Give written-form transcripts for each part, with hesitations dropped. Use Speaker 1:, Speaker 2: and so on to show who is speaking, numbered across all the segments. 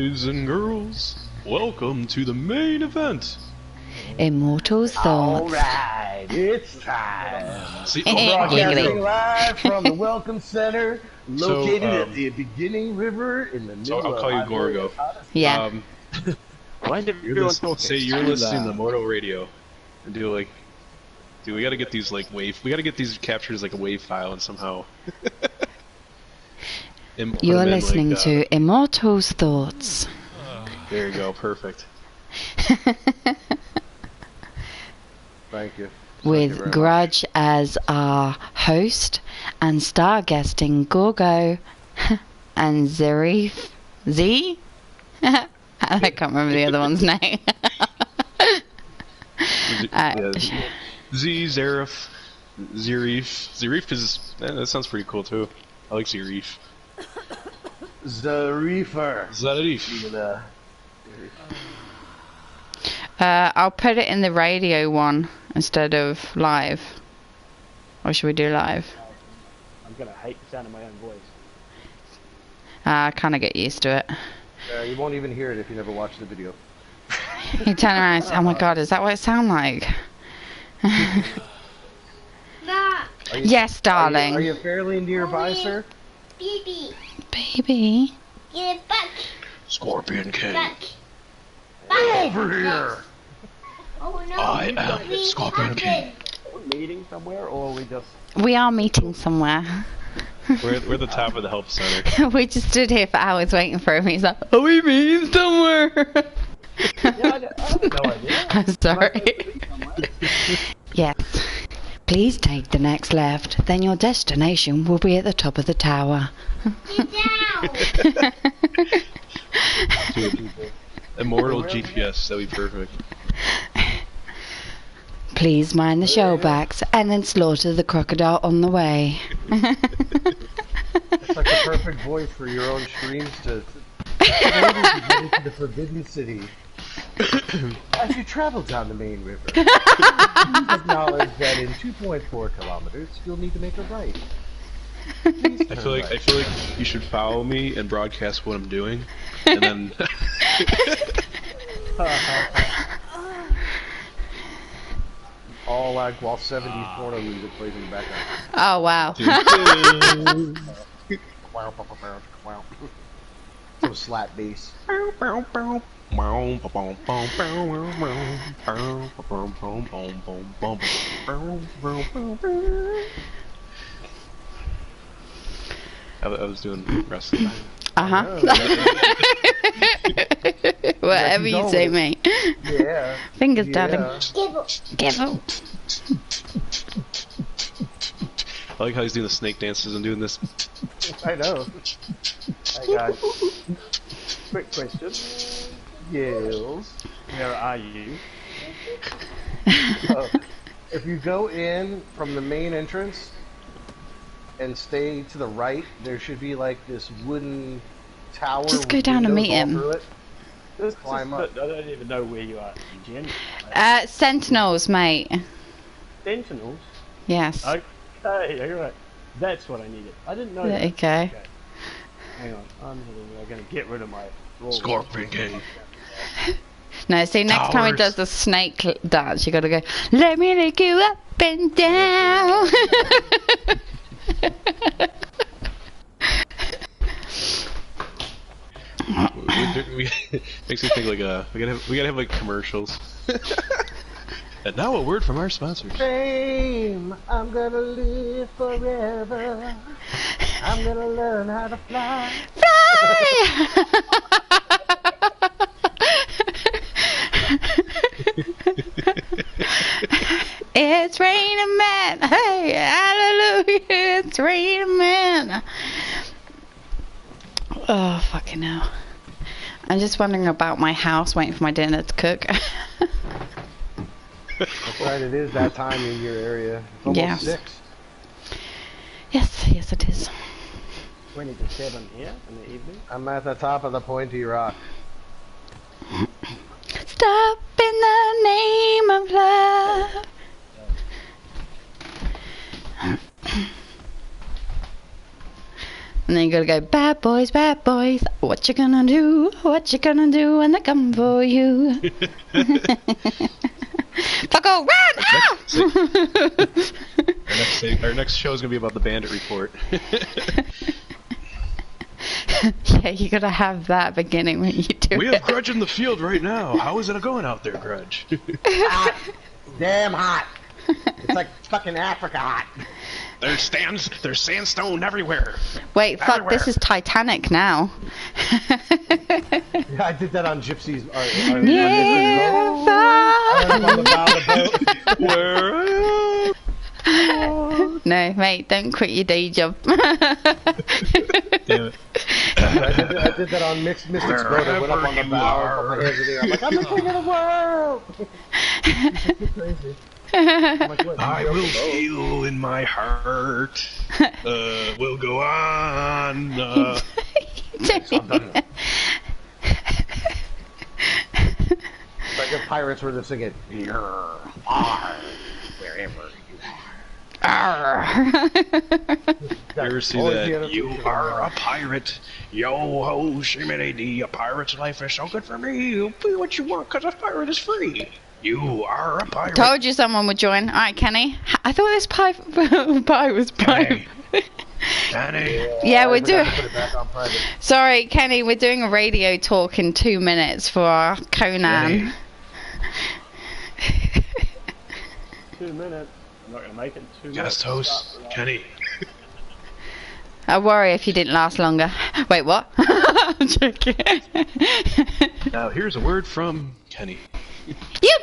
Speaker 1: Boys and girls, welcome to the main event.
Speaker 2: Immortals thoughts.
Speaker 3: Alright, it's time.
Speaker 1: See,
Speaker 3: Broadcasting live from the Welcome Center, located at the beginning river in the middle of
Speaker 1: I'll call you Gorgo.
Speaker 2: Yeah.
Speaker 3: Why did
Speaker 1: say you're listening to Mortal Radio, and do like, dude, we gotta get these like wave. We gotta get these captured as like a wave file and somehow.
Speaker 2: You're listening to Immortals Thoughts.
Speaker 1: There you go, perfect.
Speaker 3: Thank you.
Speaker 2: With Grudge as our host, and star guesting Gorgo and Zarif. Z? I can't remember the other one's name.
Speaker 1: Z, Zarif, Zarif. Zarif is, that sounds pretty cool too. I like Zarif.
Speaker 3: Zarifer.
Speaker 1: Zarif.
Speaker 2: I'll put it in the radio one instead of live. Or should we do live?
Speaker 4: I'm gonna hate the sound of my own voice.
Speaker 2: I kind of get used to it.
Speaker 3: You won't even hear it if you never watch the video.
Speaker 2: You turn around and say, oh my god, is that what it sounds like? Yes, darling.
Speaker 3: Are you fairly nearby, sir?
Speaker 2: Baby.
Speaker 5: Get back.
Speaker 1: Scorpion King.
Speaker 5: Back.
Speaker 3: Over here!
Speaker 5: Oh no.
Speaker 1: I am Scorpion King.
Speaker 4: Are we meeting somewhere, or are we just...
Speaker 2: We are meeting somewhere.
Speaker 1: We're at the top of the help center.
Speaker 2: We just stood here for hours waiting for him. He's like, are we meeting somewhere?
Speaker 4: Yeah, I have no idea.
Speaker 2: I'm sorry. Yes. Please take the next left. Then your destination will be at the top of the tower.
Speaker 5: Get down.
Speaker 1: Dude, Immortal GPS, that'd be perfect.
Speaker 2: Please mind the shellbacks and then slaughter the crocodile on the way.
Speaker 3: It's like the perfect voice for your own streams to get into the Forbidden City. As you travel down the main river, please acknowledge that in 2.4 kilometers, you'll need to make a right.
Speaker 1: I feel like you should follow me and broadcast what I'm doing, and then.
Speaker 3: All like while 70s porno music plays in the background.
Speaker 2: Oh, wow.
Speaker 3: Some slap bass.
Speaker 1: I was doing wrestling.
Speaker 2: Whatever you say, mate.
Speaker 3: Yeah.
Speaker 2: Fingers, darling.
Speaker 5: Give up.
Speaker 1: I like how he's doing the snake dances and doing this.
Speaker 3: I know.
Speaker 4: Hey guys, quick question.
Speaker 3: Yes.
Speaker 4: Where are you?
Speaker 3: If you go in from the main entrance and stay to the right, there should be like this wooden tower.
Speaker 2: Just go down and meet him.
Speaker 3: Just climb up.
Speaker 4: I don't even know where you are, Jen.
Speaker 2: Sentinels, mate.
Speaker 4: Sentinels?
Speaker 2: Yes.
Speaker 4: Okay, alright. That's what I needed. I didn't know that.
Speaker 2: Okay.
Speaker 4: Hang on, I'm gonna get rid of my...
Speaker 1: Scorpion King.
Speaker 2: No, see, next time he does the snake dance, you gotta go, let me lick you up and down.
Speaker 1: Makes me think like we gotta have like commercials. And now a word from our sponsors.
Speaker 3: Fame, I'm gonna live forever. I'm gonna learn how to fly.
Speaker 2: It's raining men. Hey, hallelujah, it's raining men. Oh, fucking hell. I'm just wondering about my house, waiting for my dinner to cook.
Speaker 3: That's right, it is that time in your area. It's almost 6.
Speaker 2: Yes, it is.
Speaker 4: 20 to 7 here in the evening.
Speaker 3: I'm at the top of the pointy rock.
Speaker 2: Stop in the name of love. And then you gotta go, bad boys, what you gonna do? What you gonna do when they come for you? Fucko, run! Ah!
Speaker 1: Our next show is gonna be about the Bandit Report.
Speaker 2: Yeah, you gotta have that beginning when you do
Speaker 1: We
Speaker 2: it.
Speaker 1: have Grudge in the field right now. How is it going out there, Grudge?
Speaker 3: Hot. Damn hot. It's like fucking Africa hot.
Speaker 1: There's sandstone everywhere.
Speaker 2: Wait, fuck, this is Titanic now.
Speaker 3: Yeah, I did that on Gypsy's.
Speaker 2: No, mate, don't quit your day job.
Speaker 1: Damn it.
Speaker 3: I did that on Mystic's boat. I went up on the bow, put my hands in the air. I'm like, I'm the king of the world! Crazy. I'm like, what,
Speaker 1: I will feel in my heart. We'll go on.
Speaker 3: Like the pirates were just singing, "You're wherever you are."
Speaker 1: You ever see that? You are a pirate. Yo ho, shimmy dee. A pirate's life is so good for me. You do what you want, cause a pirate is free. You are a pirate.
Speaker 2: Told you someone would join. Alright, Kenny. I thought this pie was private.
Speaker 1: Kenny.
Speaker 2: Yeah, we're doing.
Speaker 3: Put it back on private.
Speaker 2: Sorry, Kenny, we're doing a radio talk in 2 minutes for our Conan.
Speaker 1: Kenny.
Speaker 4: 2 minutes. I'm not gonna make it. 2 minutes.
Speaker 1: Guest host, Kenny.
Speaker 2: I worry if you didn't last longer. Wait, what? I'm joking.
Speaker 1: Now here's a word from Kenny.
Speaker 2: You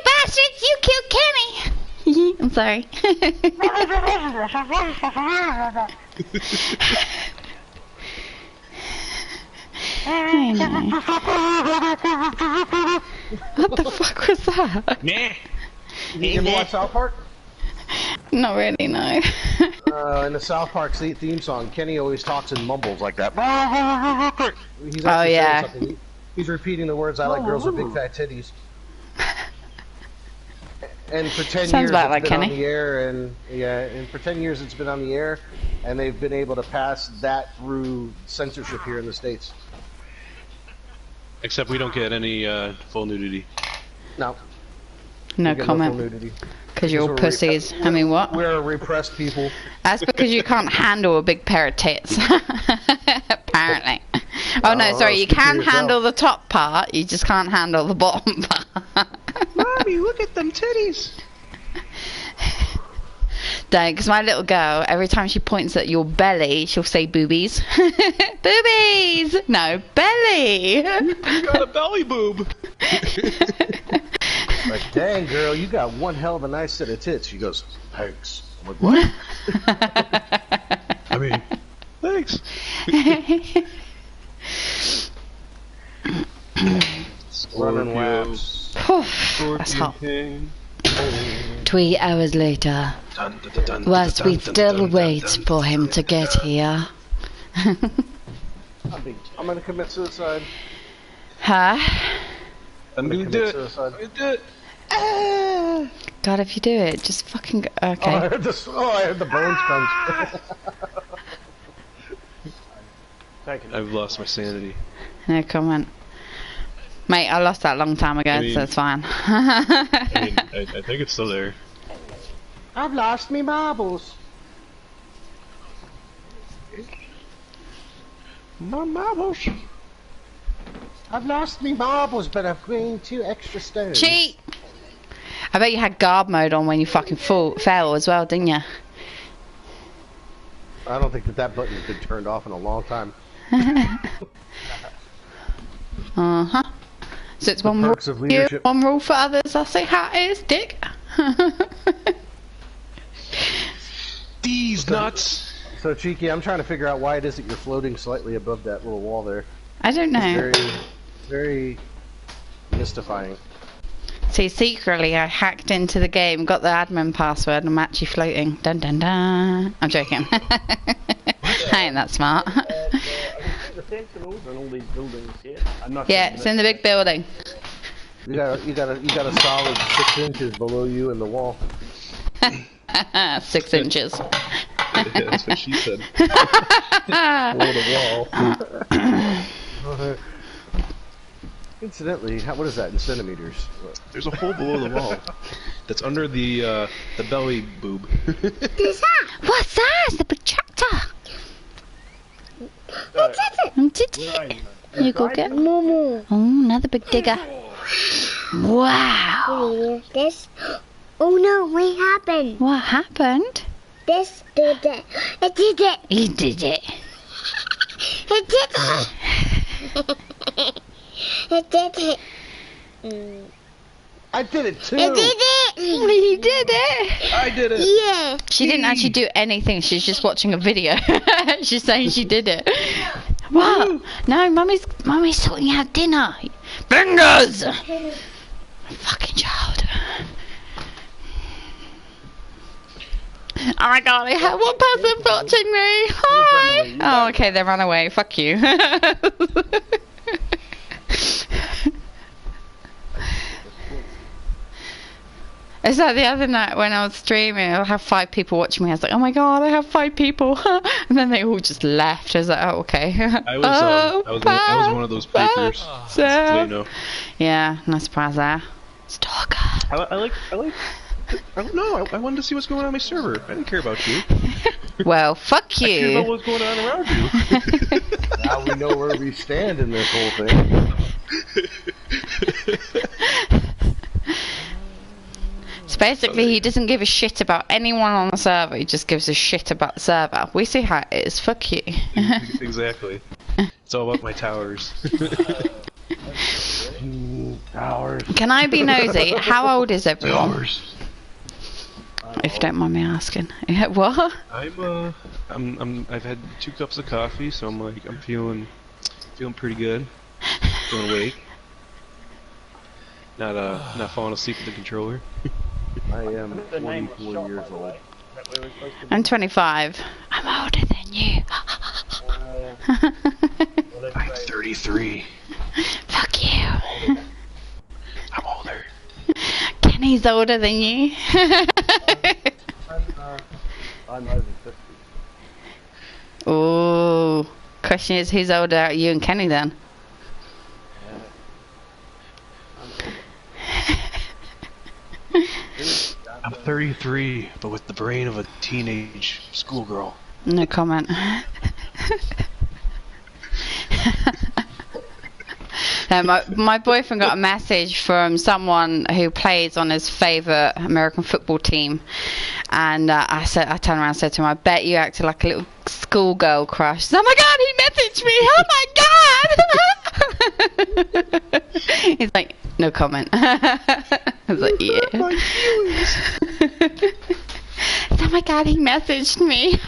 Speaker 2: bastards! You killed Kenny! I'm sorry. I know. What the fuck was that?
Speaker 1: Nah.
Speaker 3: You ever watch South Park?
Speaker 2: Not really, no.
Speaker 3: In the South Park theme song, Kenny always talks and mumbles like that. He's
Speaker 2: Oh,
Speaker 3: actually
Speaker 2: yeah.
Speaker 3: saying something. He's repeating the words, "I like girls with big fat titties." And for 10
Speaker 2: Sounds
Speaker 3: years
Speaker 2: about
Speaker 3: it's
Speaker 2: like
Speaker 3: been
Speaker 2: Kenny.
Speaker 3: on the air, and for 10 years it's been on the air, and they've been able to pass that through censorship here in the States.
Speaker 1: Except we don't get any full nudity.
Speaker 3: No.
Speaker 2: No
Speaker 3: we get no full
Speaker 2: comment.
Speaker 3: nudity.
Speaker 2: Because you're all
Speaker 3: We're
Speaker 2: pussies. I mean, what?
Speaker 3: We're a repressed people.
Speaker 2: That's because you can't handle a big pair of tits. Apparently. Oh no, sorry, you
Speaker 3: speak for
Speaker 2: can
Speaker 3: yourself.
Speaker 2: handle the top part, you just can't handle the bottom part.
Speaker 1: Mommy, look at them titties.
Speaker 2: Don't, because my little girl, every time she points at your belly, she'll say boobies. Boobies! No, belly!
Speaker 1: You got a belly boob.
Speaker 3: Like, dang, girl, you got one hell of a nice set of tits. She goes, thanks. I'm like, what?
Speaker 1: I mean, thanks.
Speaker 3: Running laps.
Speaker 2: That's hot.
Speaker 1: King.
Speaker 2: 3 hours later,
Speaker 1: Dun, dun, dun, dun,
Speaker 2: whilst
Speaker 1: dun,
Speaker 2: we
Speaker 1: dun,
Speaker 2: still
Speaker 1: dun,
Speaker 2: wait
Speaker 1: dun, dun,
Speaker 2: for him
Speaker 1: dun,
Speaker 2: to get
Speaker 1: dun.
Speaker 2: here.
Speaker 3: I'm gonna commit suicide.
Speaker 2: Huh?
Speaker 1: I'm gonna
Speaker 3: commit
Speaker 1: do it.
Speaker 3: suicide.
Speaker 1: I'm gonna do it.
Speaker 2: God, if you do it, just fucking go.
Speaker 3: Oh, I
Speaker 2: Okay.
Speaker 3: heard the bones crunch.
Speaker 4: Taking it.
Speaker 1: I've lost my sanity.
Speaker 2: No comment. Mate, I lost that a long time ago,
Speaker 1: I mean-
Speaker 2: so it's fine.
Speaker 1: I mean, I think it's still there.
Speaker 3: I've lost me marbles.
Speaker 1: My marbles.
Speaker 3: I've lost me marbles, but I've gained 2 extra stones.
Speaker 2: Cheat! I bet you had guard mode on when you fucking fell as well, didn't you?
Speaker 3: I don't think that button's been turned off in a long time.
Speaker 2: Uh-huh. So it's one rule
Speaker 3: perks of
Speaker 2: for you,
Speaker 3: leadership.
Speaker 2: one rule for others. I say how it is, dick.
Speaker 1: These nuts.
Speaker 3: So, Cheeky, I'm trying to figure out why it is that you're floating slightly above that little wall there.
Speaker 2: I don't know.
Speaker 3: Very, very mystifying.
Speaker 2: See, secretly I hacked into the game, got the admin password, and I'm actually floating. Dun dun dun. I'm joking. I ain't that smart.
Speaker 4: The sentinels and all these buildings here. I'm not
Speaker 2: Yeah, it's in the big building.
Speaker 3: You got a solid 6 inches below you in the wall.
Speaker 2: 6 inches.
Speaker 1: That's what she said. Below the wall.
Speaker 3: Incidentally, what is that in centimeters? What?
Speaker 1: There's a hole below the wall. That's under the belly boob.
Speaker 5: What's that?
Speaker 2: What's that? It's the big tractor.
Speaker 4: Where are you?
Speaker 2: You go get.
Speaker 5: Momo.
Speaker 2: Oh, another big digger. Wow.
Speaker 5: This. Oh no! What happened?
Speaker 2: What happened?
Speaker 5: This did it. It did it.
Speaker 2: He did it.
Speaker 5: It did it. It did it.
Speaker 3: I did it too.
Speaker 5: It did it.
Speaker 2: He did it.
Speaker 1: I did it.
Speaker 5: Yeah.
Speaker 2: She didn't actually do anything. She's just watching a video. She's saying she did it. What? No, mummy's sorting out dinner. Fingers. Fucking child. Oh my god, I have one person watching me. Hi. Oh, okay, they ran away. Fuck you. It's like the other night when I was streaming, I have 5 people watching me. I was like, oh my god, I have 5 people. And then they all just left. I was like, oh, okay.
Speaker 1: I was one of those papers.
Speaker 2: So,
Speaker 1: You know.
Speaker 2: yeah, no surprise there. Stalker.
Speaker 1: I don't know. I wanted to see what's going on my server. I didn't care about you.
Speaker 2: Well, fuck
Speaker 1: I cared about
Speaker 2: you.
Speaker 1: what's going on around you.
Speaker 3: Now we know where we stand in this whole thing.
Speaker 2: So basically, he doesn't give a shit about anyone on the server. He just gives a shit about the server. We see how it is. Fuck you.
Speaker 1: Exactly. It's all about my towers.
Speaker 3: Towers.
Speaker 2: Can I be nosy? How old is everyone?
Speaker 1: Towers.
Speaker 2: If you don't mind me asking. Yeah, what?
Speaker 1: I've had 2 cups of coffee, so I'm feeling pretty good. Feeling awake. Not falling asleep with the controller.
Speaker 3: I am 24 years old.
Speaker 2: I'm 25. I'm older than you.
Speaker 1: I'm 33.
Speaker 2: Fuck you.
Speaker 1: I'm older.
Speaker 2: Kenny's older than you.
Speaker 3: I'm over 50.
Speaker 2: Ooh. Question is, who's older, you and Kenny then?
Speaker 1: I'm 33, but with the brain of a teenage schoolgirl.
Speaker 2: No comment. My boyfriend got a message from someone who plays on his favourite American football team, and I turned around and said to him, I bet you acted like a little schoolgirl crush. Oh my god, he messaged me! Oh my god! He's like, no comment. I was like, yeah. Oh my god, he messaged me.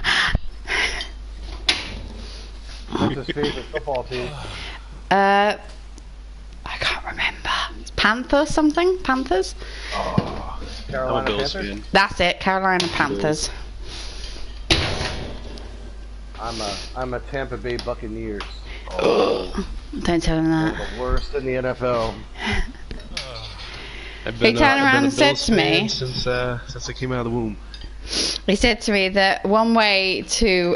Speaker 3: What's his favorite football team?
Speaker 2: I can't remember. Panthers something? Panthers?
Speaker 1: I'm a
Speaker 3: Carolina
Speaker 1: Bills
Speaker 3: Panthers?
Speaker 1: fan.
Speaker 2: That's it, Carolina Panthers.
Speaker 3: I'm a Tampa Bay Buccaneers.
Speaker 2: Don't tell him
Speaker 3: They're
Speaker 2: that.
Speaker 3: the worst in the NFL.
Speaker 2: He turned around and said to me,
Speaker 1: since I came out of the womb.
Speaker 2: he said to me that one way to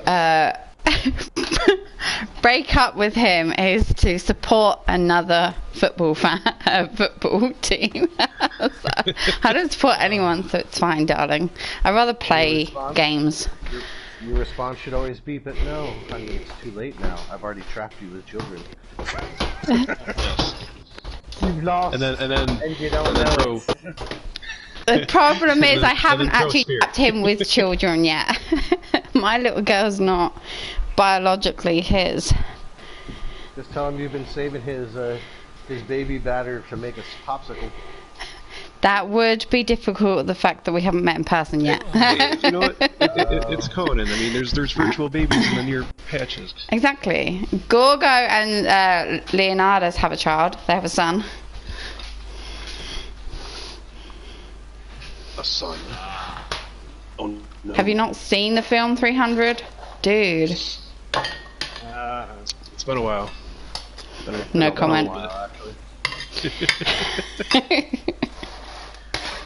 Speaker 2: break up with him is to support another football team. So, I don't support anyone, so it's fine, darling. I'd rather play games.
Speaker 3: Your response should always be, but no, honey, it's too late now. I've already trapped you with children. You've lost,
Speaker 1: And then
Speaker 3: you don't know.
Speaker 1: throw.
Speaker 2: The problem is I haven't
Speaker 1: throw
Speaker 2: actually
Speaker 1: spear.
Speaker 2: trapped him with children yet. My little girl's not biologically his.
Speaker 3: Just tell him you've been saving his baby batter to make a popsicle.
Speaker 2: That would be difficult, the fact that we haven't met in person yet.
Speaker 1: You know what? It's Conan. I mean, there's virtual babies in the near patches.
Speaker 2: Exactly. Gorgo and Leonardo's have a child. They have a son.
Speaker 1: A son. Oh no.
Speaker 2: Have you not seen the film 300? Dude.
Speaker 1: It's been a while.
Speaker 2: No comment.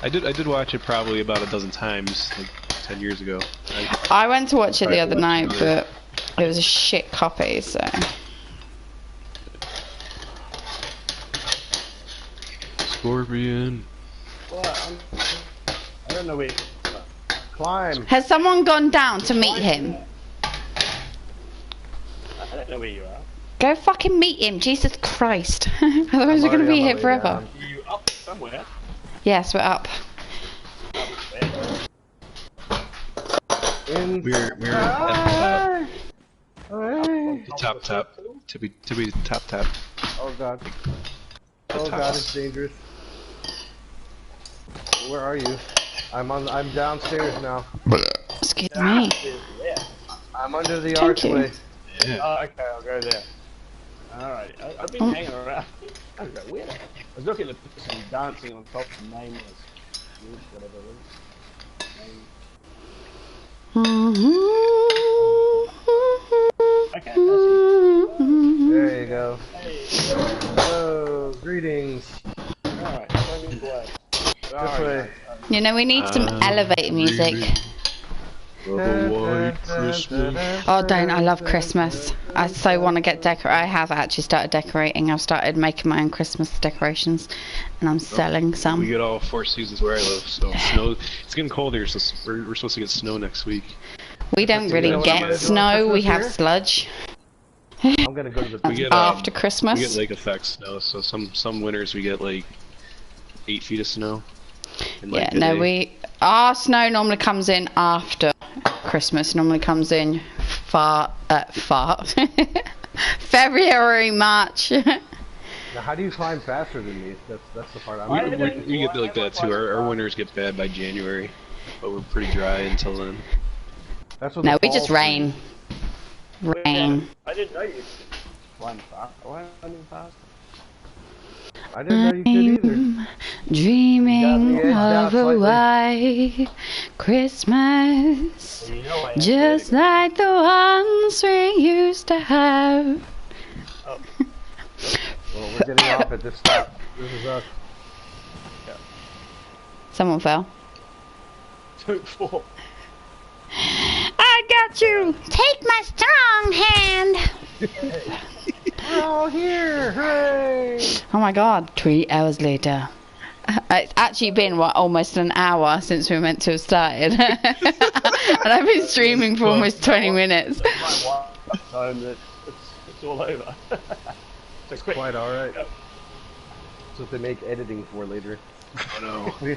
Speaker 1: I did watch it probably about a dozen times. Like, 10 years ago.
Speaker 2: I went to watch it the other night, but it was a shit copy, so.
Speaker 1: Scorpion.
Speaker 4: Well, I don't know where.
Speaker 3: Climb.
Speaker 2: Has someone gone down to meet him?
Speaker 4: I don't know where you are.
Speaker 2: Go fucking meet him, Jesus Christ. Otherwise we're gonna be here forever.
Speaker 4: Are you up somewhere?
Speaker 2: Yes, we're up.
Speaker 1: We're at the top. Tippy top.
Speaker 3: Oh god. Oh god, it's dangerous. Where are you? I'm downstairs now.
Speaker 2: Excuse me.
Speaker 3: I'm under the
Speaker 2: Thank you.
Speaker 3: archway.
Speaker 1: Yeah.
Speaker 4: Oh, okay, I'll go there. Alright, I've been hanging around. I don't know where. I was looking at the person dancing on top of nameless. Whatever it is. Okay,
Speaker 3: There you go.
Speaker 4: hey,
Speaker 3: Hello, greetings.
Speaker 4: alright, show me the way.
Speaker 3: This way.
Speaker 2: You know, we need some elevator music.
Speaker 1: White Christmas.
Speaker 2: Oh, don't. I love Christmas. I so want to get I have actually started decorating. I've started making my own Christmas decorations. And I'm selling
Speaker 1: We
Speaker 2: some.
Speaker 1: get all 4 seasons where I live, so snow. It's getting cold here, so we're supposed to get snow next week.
Speaker 2: We don't really get snow. We have sludge.
Speaker 3: I'm gonna go to the
Speaker 1: We get
Speaker 2: After
Speaker 1: we get
Speaker 2: Christmas.
Speaker 1: lake effect snow, so some winters we get like 8 feet of snow. in,
Speaker 2: Yeah,
Speaker 1: like, a
Speaker 2: no,
Speaker 1: day.
Speaker 2: our snow normally comes in after Christmas. Normally comes in February, March.
Speaker 3: Now, how do you climb faster than me? That's the part I'm.
Speaker 1: We get like that too. Our winters get bad by January, but we're pretty dry until then.
Speaker 3: That's what
Speaker 2: No,
Speaker 3: the
Speaker 2: we just
Speaker 3: fall
Speaker 2: rain. Rain.
Speaker 4: I didn't know you could climb fast. Why am I fast?
Speaker 3: season. I didn't know you could either.
Speaker 2: Dreaming
Speaker 3: You got the edge down
Speaker 2: of a
Speaker 3: slightly.
Speaker 2: white Christmas,
Speaker 4: You know I
Speaker 2: just like the ones we used to have.
Speaker 3: Well, we're getting off at this stop. This is us.
Speaker 2: Someone fell.
Speaker 4: 2-4.
Speaker 2: I got you. Take my strong hand.
Speaker 3: We're all here! Hooray!
Speaker 2: Oh my god, 3 hours later. It's actually been, what, almost an hour since we were meant to have started. And I've been streaming for almost 20 minutes.
Speaker 4: My wife home that it's all over. So quick.
Speaker 3: Quite alright. That's what they make editing for later.
Speaker 1: Oh no.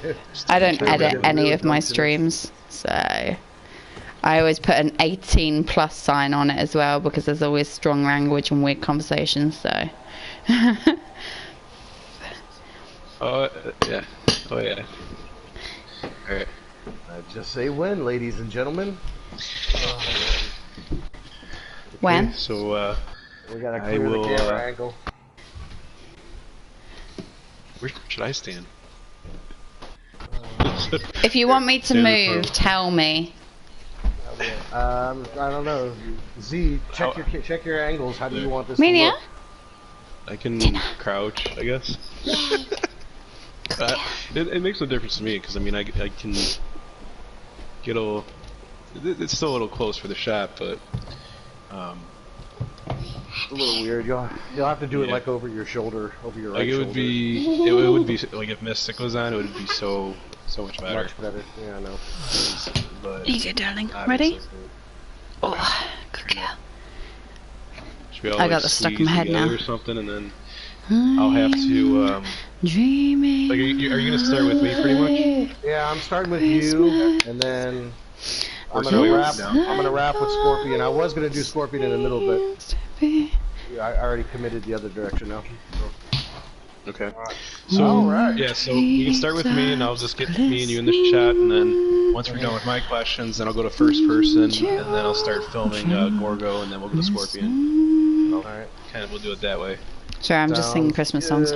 Speaker 2: I don't edit any of my streams, so I always put an 18 plus sign on it as well because there's always strong language and weird conversations, so.
Speaker 1: Oh yeah. Oh yeah. All right.
Speaker 3: Just say when, ladies and gentlemen.
Speaker 2: When?
Speaker 1: So
Speaker 3: We gotta
Speaker 1: I
Speaker 3: clear
Speaker 1: will,
Speaker 3: the camera angle.
Speaker 1: where should I stand?
Speaker 2: If you want me to
Speaker 1: Stand in the
Speaker 2: move,
Speaker 1: front.
Speaker 2: tell me.
Speaker 3: I don't know. Z, check your angles. How do you want this
Speaker 2: Meania?
Speaker 3: to look?
Speaker 1: I can crouch, I guess. It makes no difference to me because I mean I can get a. It's still a little close for the shot, but
Speaker 3: It's a little weird. You'll have to do it
Speaker 1: Yeah.
Speaker 3: like over your shoulder, over your right
Speaker 1: like it
Speaker 3: shoulder.
Speaker 1: would be it would be like if Mystic was on, it would be so much better.
Speaker 3: much better. Yeah, I know.
Speaker 1: But
Speaker 2: You go, darling.
Speaker 1: obviously,
Speaker 2: Ready? Oh, good girl.
Speaker 1: should we all,
Speaker 2: I got
Speaker 1: like,
Speaker 2: this stuck in
Speaker 1: squeeze
Speaker 2: my head
Speaker 1: together
Speaker 2: now.
Speaker 1: or something, and then I'll have to.
Speaker 2: Dreaming.
Speaker 1: Like, are you gonna start with me pretty much?
Speaker 3: Yeah, I'm starting with you, and then I'm
Speaker 1: should we
Speaker 3: gonna
Speaker 1: wrap
Speaker 3: wrap.
Speaker 1: now?
Speaker 3: I'm gonna wrap with Scorpion. I was gonna do Scorpion in the middle, but yeah, I already committed the other direction now.
Speaker 1: Okay. So
Speaker 3: Alright.
Speaker 1: yeah, so you can start with me, and I'll just get me and you in the chat, and then once we're done with my questions, then I'll go to first person, and then I'll start filming Gorgo, and then we'll go to Scorpion.
Speaker 3: Alright.
Speaker 1: Kind of we'll do it that way.
Speaker 2: Sorry, I'm just singing Christmas songs.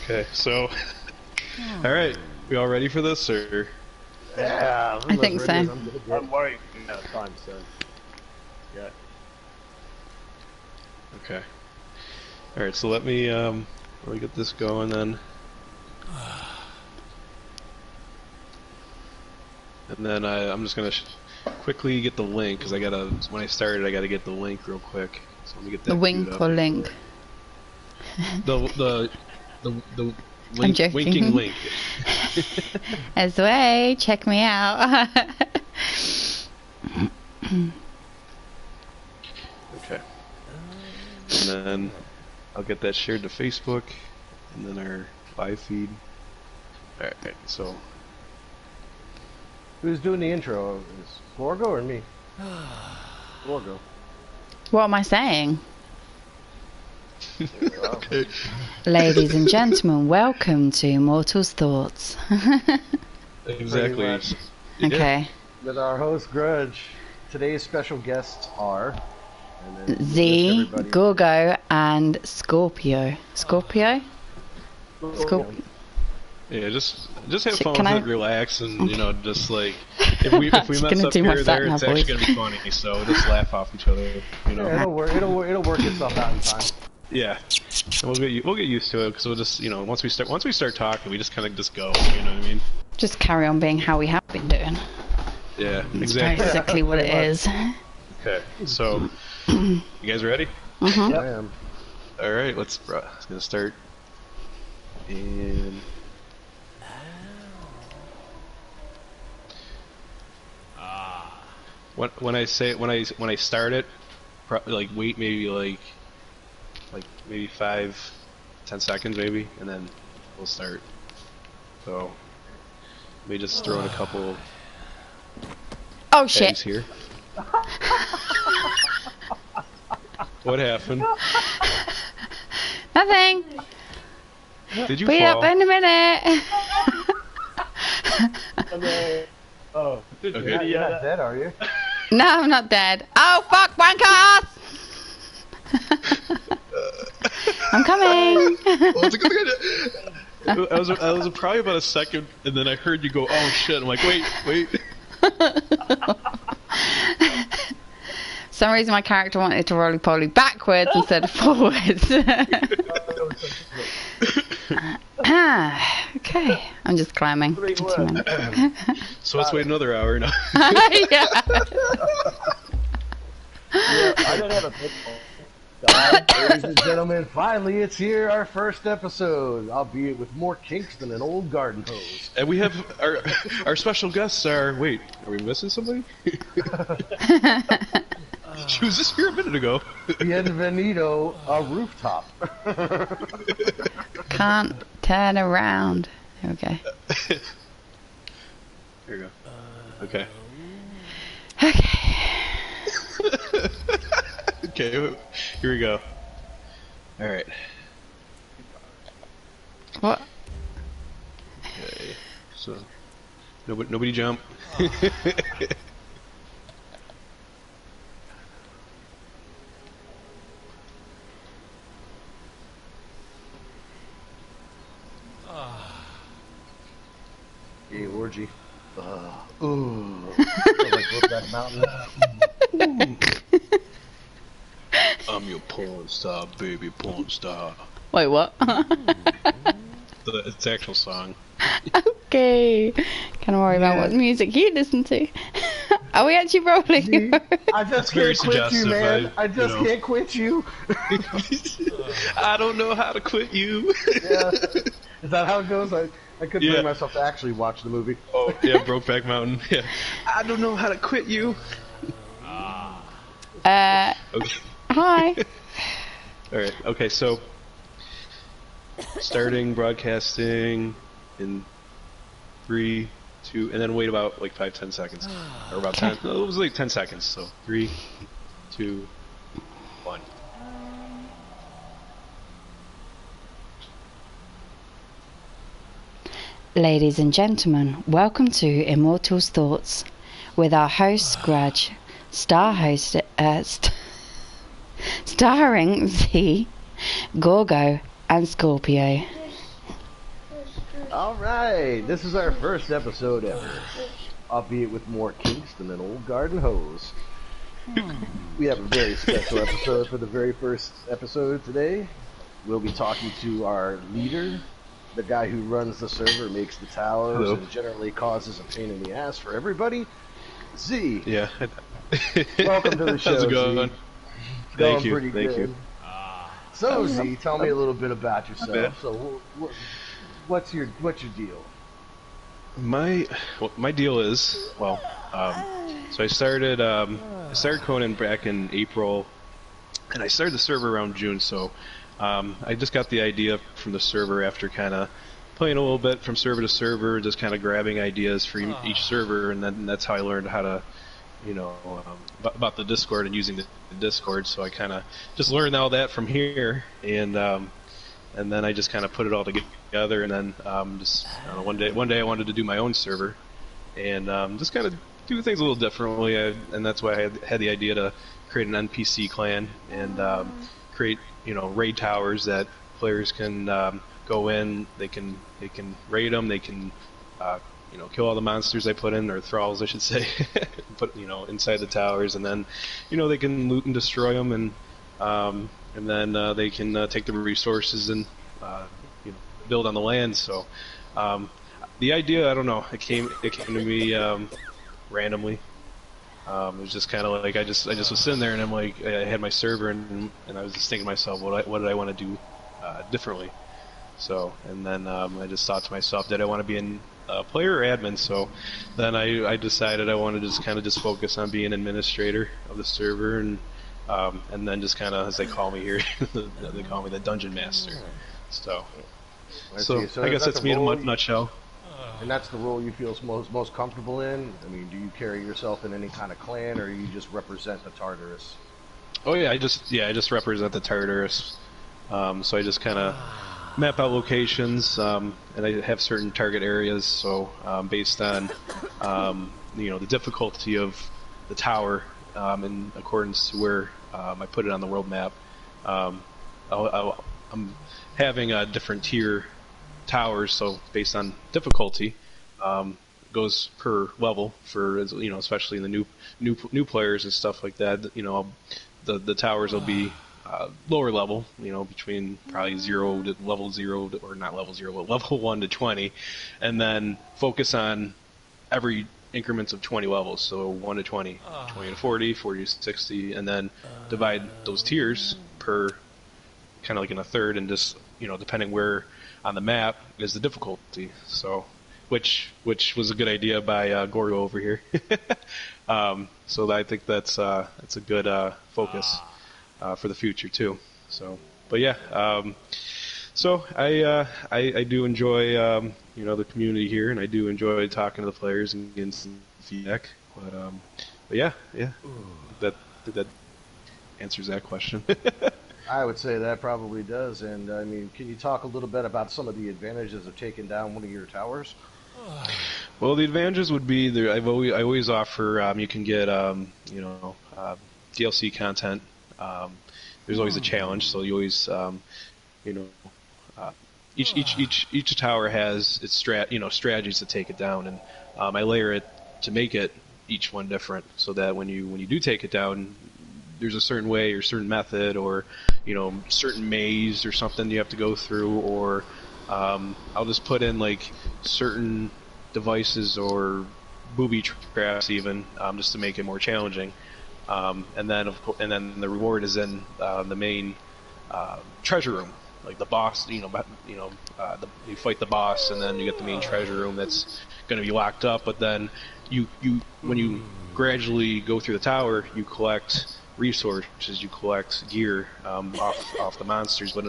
Speaker 1: Okay, so all right, we all ready for this, or
Speaker 3: Yeah,
Speaker 2: I think so.
Speaker 4: I'm worried about time, so. Yeah.
Speaker 1: okay? All right, so let me get this going then. and then I'm just gonna quickly get the link because when I started I gotta get the link real quick. So let me get that.
Speaker 2: The wink or link?
Speaker 1: The
Speaker 2: I'm joking.
Speaker 1: winking link.
Speaker 2: As way, check me out.
Speaker 1: Okay. And then I'll get that shared to Facebook, and then our live feed. Alright, so.
Speaker 3: Who's doing the intro? Is Gorgo or me? Gorgo.
Speaker 2: What am I saying?
Speaker 1: Okay.
Speaker 2: Ladies and gentlemen, welcome to Immortals Thoughts.
Speaker 1: Exactly.
Speaker 2: Okay.
Speaker 3: With our host Grudge, today's special guests are
Speaker 2: Z, Gorgo, and Scorpio. Scorpio?
Speaker 1: Yeah, just have fun
Speaker 2: Can
Speaker 1: with
Speaker 2: I-
Speaker 1: it, relax, and just like if we mess
Speaker 2: gonna
Speaker 1: up
Speaker 2: do my
Speaker 1: here or there,
Speaker 2: sat
Speaker 1: it's
Speaker 2: nav
Speaker 1: actually
Speaker 2: voice.
Speaker 1: gonna be funny. So just laugh off each other,
Speaker 3: Yeah, it'll work itself out in time.
Speaker 1: Yeah, and we'll get used to it because we'll just once we start talking, we just kind of just go. You know what I mean?
Speaker 2: Just carry on being how we have been doing.
Speaker 1: Yeah, exactly.
Speaker 2: Basically what it is.
Speaker 1: Okay, so you guys ready?
Speaker 2: Mm-hmm.
Speaker 3: I am.
Speaker 1: All right, let's gonna start. And when I start it, like wait maybe like maybe 5-10 seconds maybe, and then we'll start. So let me just throw in a couple
Speaker 2: Oh
Speaker 1: eggs
Speaker 2: shit.
Speaker 1: here. What happened?
Speaker 2: Nothing.
Speaker 1: Did you
Speaker 2: Be
Speaker 1: fall?
Speaker 2: up in a minute.
Speaker 4: Oh,
Speaker 1: Okay.
Speaker 3: You're not dead, are you?
Speaker 2: No, I'm not dead. Oh fuck, wankers! I'm coming.
Speaker 1: I was probably about a second, and then I heard you go, "Oh shit!" I'm like, "Wait."
Speaker 2: For some reason my character wanted to roly-poly backwards instead of forwards. Okay, I'm just climbing. Continue.
Speaker 1: So let's wait another hour now.
Speaker 2: Yeah.
Speaker 4: I don't have a pitbull.
Speaker 3: Ladies and gentlemen, finally it's here, our first episode, albeit with more kinks than an old garden hose.
Speaker 1: And we have our special guests are. Wait, are we missing somebody? She was just here a minute ago.
Speaker 3: Bienvenido, a rooftop.
Speaker 2: Can't turn around. There we go.
Speaker 1: Here we go. Okay.
Speaker 2: Okay.
Speaker 1: Okay, here we go. All right.
Speaker 2: What?
Speaker 1: Okay. So, nobody jump.
Speaker 3: Gay orgy. Ooh. Like Brokeback Mountain.
Speaker 1: I'm your porn star, baby porn star.
Speaker 2: Wait, what?
Speaker 1: It's the actual song.
Speaker 2: Okay. Can't worry about what music you listen to. Are we actually rolling?
Speaker 3: I just
Speaker 1: Very
Speaker 3: can't quit you,
Speaker 1: suggestive,
Speaker 3: man. I just can't quit you.
Speaker 1: I don't know how to quit you.
Speaker 3: Yeah. Is that how it goes? I couldn't
Speaker 1: Yeah.
Speaker 3: bring myself to actually watch the movie.
Speaker 1: Oh, yeah, Brokeback Mountain. Yeah. I don't know how to quit you. Okay.
Speaker 2: Hi.
Speaker 1: Alright, okay, so starting broadcasting in 3, 2, and then wait about like 5-10 seconds. Or about 10. No, it was like 10 seconds, so 3, 2, 1.
Speaker 2: Ladies and gentlemen, welcome to Immortals Thoughts with our host Grudge, starring Z, Gorgo, and Scorpio.
Speaker 3: Alright, this is our first episode ever. Albeit with more kinks than an old garden hose. We have a very special episode for the very first episode today. We'll be talking to our leader, the guy who runs the server, makes the towers,
Speaker 1: Hello.
Speaker 3: and generally causes a pain in the ass for everybody. Z.
Speaker 1: Yeah.
Speaker 3: Welcome to the show,
Speaker 1: How's it going?
Speaker 3: Z. It's
Speaker 1: Thank
Speaker 3: going
Speaker 1: you.
Speaker 3: pretty
Speaker 1: Thank
Speaker 3: good.
Speaker 1: you.
Speaker 3: So Z, tell me a little bit about
Speaker 1: bad.
Speaker 3: yourself. So, what's your deal?
Speaker 1: My deal is, well, so I started Conan back in April, and I started the server around June. So I just got the idea from the server after kind of playing a little bit from server to server, just kind of grabbing ideas for each server, and then that's how I learned how to, about the Discord and using the Discord. So I kind of just learned all that from here, and then I just kind of put it all together, and then just I don't know, one day I wanted to do my own server, and just kind of do things a little differently, and that's why I had the idea to create an NPC clan and create raid towers that players can go in. They can raid them. They can kill all the monsters I put in, or thralls I should say, put inside the towers, and then they can loot and destroy them, and then they can take the resources and build on the land. So the idea, I don't know, it came to me randomly. It was just kind of like I just was sitting there, and I'm like, I had my server, and I was just thinking to myself, what did I want to do differently? So, and then I just thought to myself, did I want to be a player or admin? So then I decided I wanted to just focus on being an administrator of the server, and then just kind of, as they call me here, they call me the dungeon master. So I guess that's me in a nutshell.
Speaker 3: And that's the role you feel most comfortable in? I mean, do you carry yourself in any kind of clan, or you just represent the Tartarus?
Speaker 1: Oh yeah, I just represent the Tartarus. So I just kind of map out locations, and I have certain target areas. So based on the difficulty of the tower, in accordance to where I put it on the world map, I'm having a different tier towers. So based on difficulty, goes per level for especially the new players and stuff like that. The towers will be lower level, between probably level 0 or not level 0, but level 1 to 20, and then focus on every increments of 20 levels. So 1 to 20, 20 to 40, 40 to 60, and then divide those tiers per kind of like in a third, and just depending where on the map is the difficulty. So which was a good idea by Gorgo over here. So I think that's a good focus for the future too. So, but yeah, so I do enjoy the community here, and I do enjoy talking to the players and getting some feedback. But yeah, I think that answers that question.
Speaker 3: I would say that probably does. And I mean, can you talk a little bit about some of the advantages of taking down one of your towers?
Speaker 1: Well, the advantages would be there. I always offer you can get DLC content. There's always a challenge, so you always each tower has its strategies to take it down, and I layer it to make it each one different, so that when you do take it down, there's a certain way or certain method, or certain maze or something you have to go through, or I'll just put in like certain devices or booby traps even, just to make it more challenging. And then the reward is in the main treasure room, like the boss. You fight the boss, and then you get the main treasure room that's going to be locked up. But then when you gradually go through the tower, you collect resources, you collect gear off the monsters. But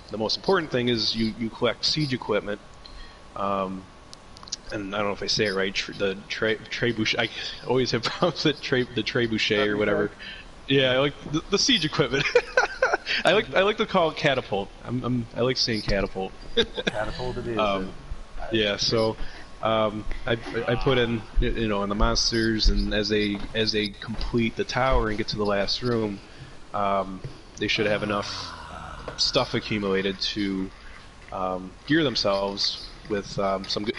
Speaker 1: the most important thing is you collect siege equipment. And I don't know if I say it right, the trebuchet. I always have problems with the trebuchet or whatever. Yeah, I like the siege equipment. I like to call it catapult. I like saying catapult.
Speaker 3: Catapult it is.
Speaker 1: Yeah, so I put in in the monsters, and as they complete the tower and get to the last room, they should have enough stuff accumulated to gear themselves with some good,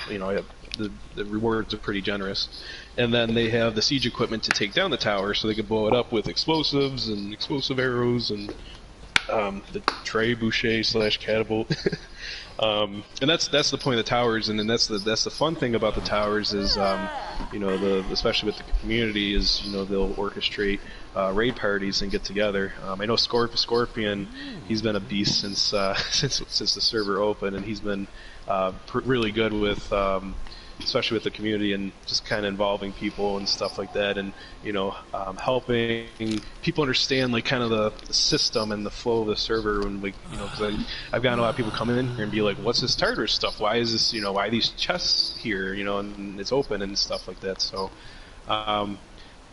Speaker 1: the rewards are pretty generous, and then they have the siege equipment to take down the tower, so they can blow it up with explosives and explosive arrows and the trebuchet / catapult. And that's the point of the towers, and then that's the fun thing about the towers is, you know, especially with the community is, you know, they'll orchestrate raid parties and get together. I know Scorpion, he's been a beast since the server opened, and he's been really good with, especially with the community and just kind of involving people and stuff like that, and you know, helping people understand like kind of the system and the flow of the server, and like, you know, because I've gotten a lot of people come in here and be like, what's this Tartar stuff? Why is this, you know, why are these chests here? You know, and it's open and stuff like that. So I've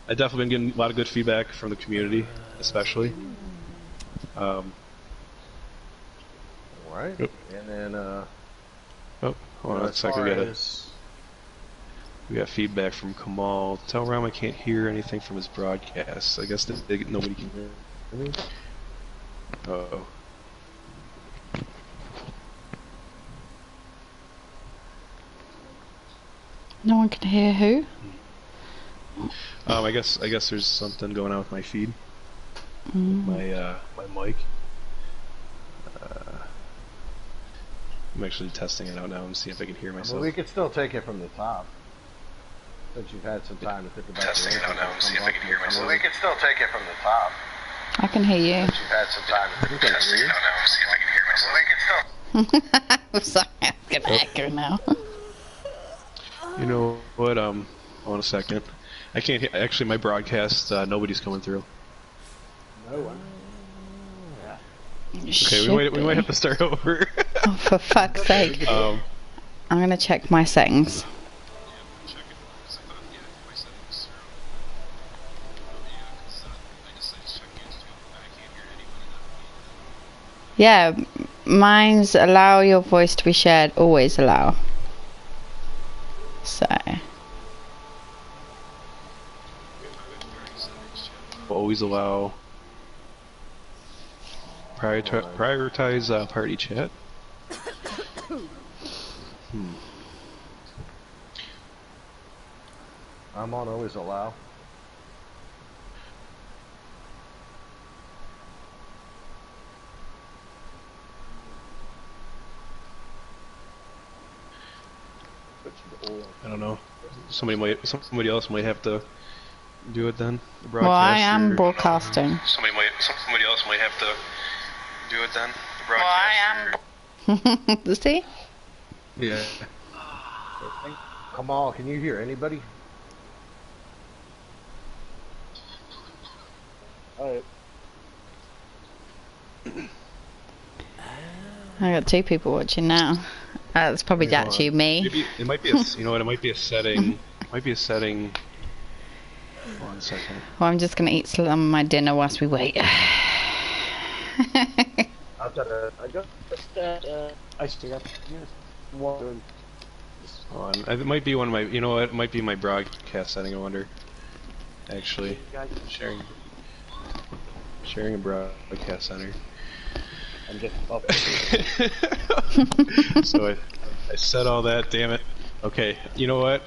Speaker 1: definitely been getting a lot of good feedback from the community, especially.
Speaker 3: All right.
Speaker 1: Yep.
Speaker 3: And then
Speaker 1: Oh, hold on a second. We got feedback from Kamal. Tell Ram I can't hear anything from his broadcast. I guess nobody can hear me. Uh-oh.
Speaker 2: No one can hear who?
Speaker 1: I guess there's something going on with my feed. My mic. I'm actually testing it out now and see if I can hear myself.
Speaker 3: Well, we could still take it from the top. Since you've had some time to think about
Speaker 1: testing it out now and see if I can hear myself.
Speaker 3: Well, we could still take it from the top.
Speaker 2: I can hear you.
Speaker 3: Since you've had some time to think about
Speaker 1: Testing it out now and see if I can hear myself.
Speaker 2: I'm sorry, I'm gonna echo now.
Speaker 1: You know what? Hold on a second. I can't hear. Actually, my broadcast, nobody's coming through.
Speaker 3: No one.
Speaker 1: Okay, we might have to start over.
Speaker 2: Oh, for fuck's sake. I'm gonna check my settings. Yeah, mine's allow your voice to be shared, always allow. So.
Speaker 1: Always allow. Prioritize party chat.
Speaker 3: I'm on always allow.
Speaker 1: I don't know. Somebody else might have to do it then.
Speaker 2: Well, I am broadcasting.
Speaker 1: Somebody else might have to do it then.
Speaker 2: Well, I am. See?
Speaker 1: Yeah.
Speaker 3: Kamal, can you hear anybody?
Speaker 4: Alright.
Speaker 2: I got 2 people watching now. That's probably actually me.
Speaker 1: Maybe it might be you know what? It might be a setting. It might be a setting. Hold on a second.
Speaker 2: Well, I'm just gonna eat some of my dinner whilst we wait.
Speaker 4: I got I still got water and
Speaker 1: Hold on. It might be one of my. You know what? It might be my broadcast setting. I wonder. Actually, sharing a broadcast center.
Speaker 4: I'm just up.
Speaker 1: So I said all that. Damn it. Okay. You know what?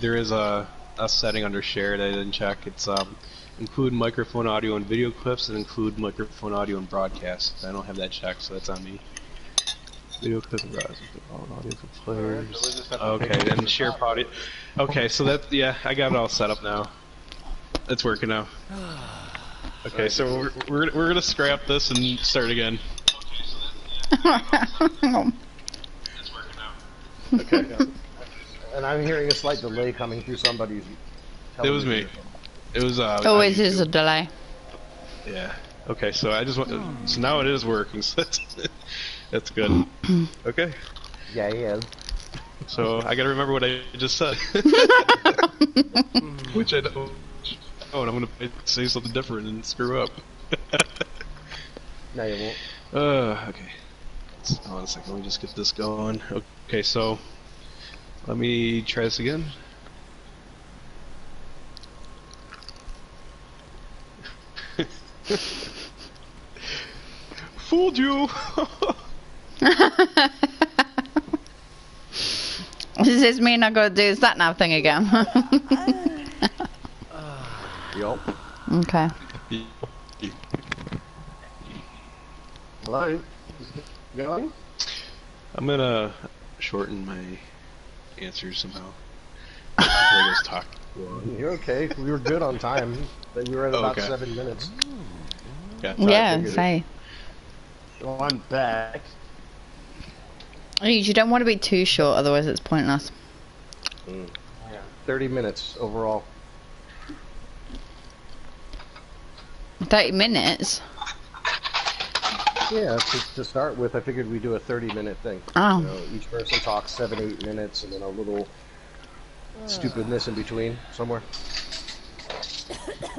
Speaker 1: There is a setting under shared I didn't check. It's include microphone audio and video clips, and include microphone audio and broadcast. I don't have that checked, so that's on me. Video clip and broadcast, audio for players. Okay, and share audio. Okay, so yeah, I got it all set up now. It's working now. Okay, so we're gonna scrap this and start again. Okay.
Speaker 3: And I'm hearing a slight delay coming through somebody's television.
Speaker 1: It was me. It was
Speaker 2: Always is a delay.
Speaker 1: Yeah. Okay, so I just want. So now it is working. So that's good. Okay.
Speaker 3: Yeah.
Speaker 1: So I gotta remember what I just said. Which I don't. Oh, and I'm gonna say something different and screw up.
Speaker 3: No, you won't.
Speaker 1: Okay. Hold on a second. Let me just get this going. Okay, so let me try this again. Fooled you.
Speaker 2: Does this mean I gotta do that now thing again?
Speaker 3: Yup.
Speaker 2: Okay.
Speaker 3: Hello? Going?
Speaker 1: I'm gonna shorten my answers somehow. I was talking.
Speaker 3: You're okay. We were good on time. We were at about
Speaker 1: Okay.
Speaker 3: 7 minutes.
Speaker 2: Yeah, say.
Speaker 4: So I'm back.
Speaker 2: You don't want to be too short, otherwise it's pointless.
Speaker 3: 30 minutes overall.
Speaker 2: 30 minutes?
Speaker 3: Yeah, to start with, I figured we'd do a 30-minute thing.
Speaker 2: Oh.
Speaker 3: You know, each person talks 7-8 minutes, and then a little stupidness in between somewhere.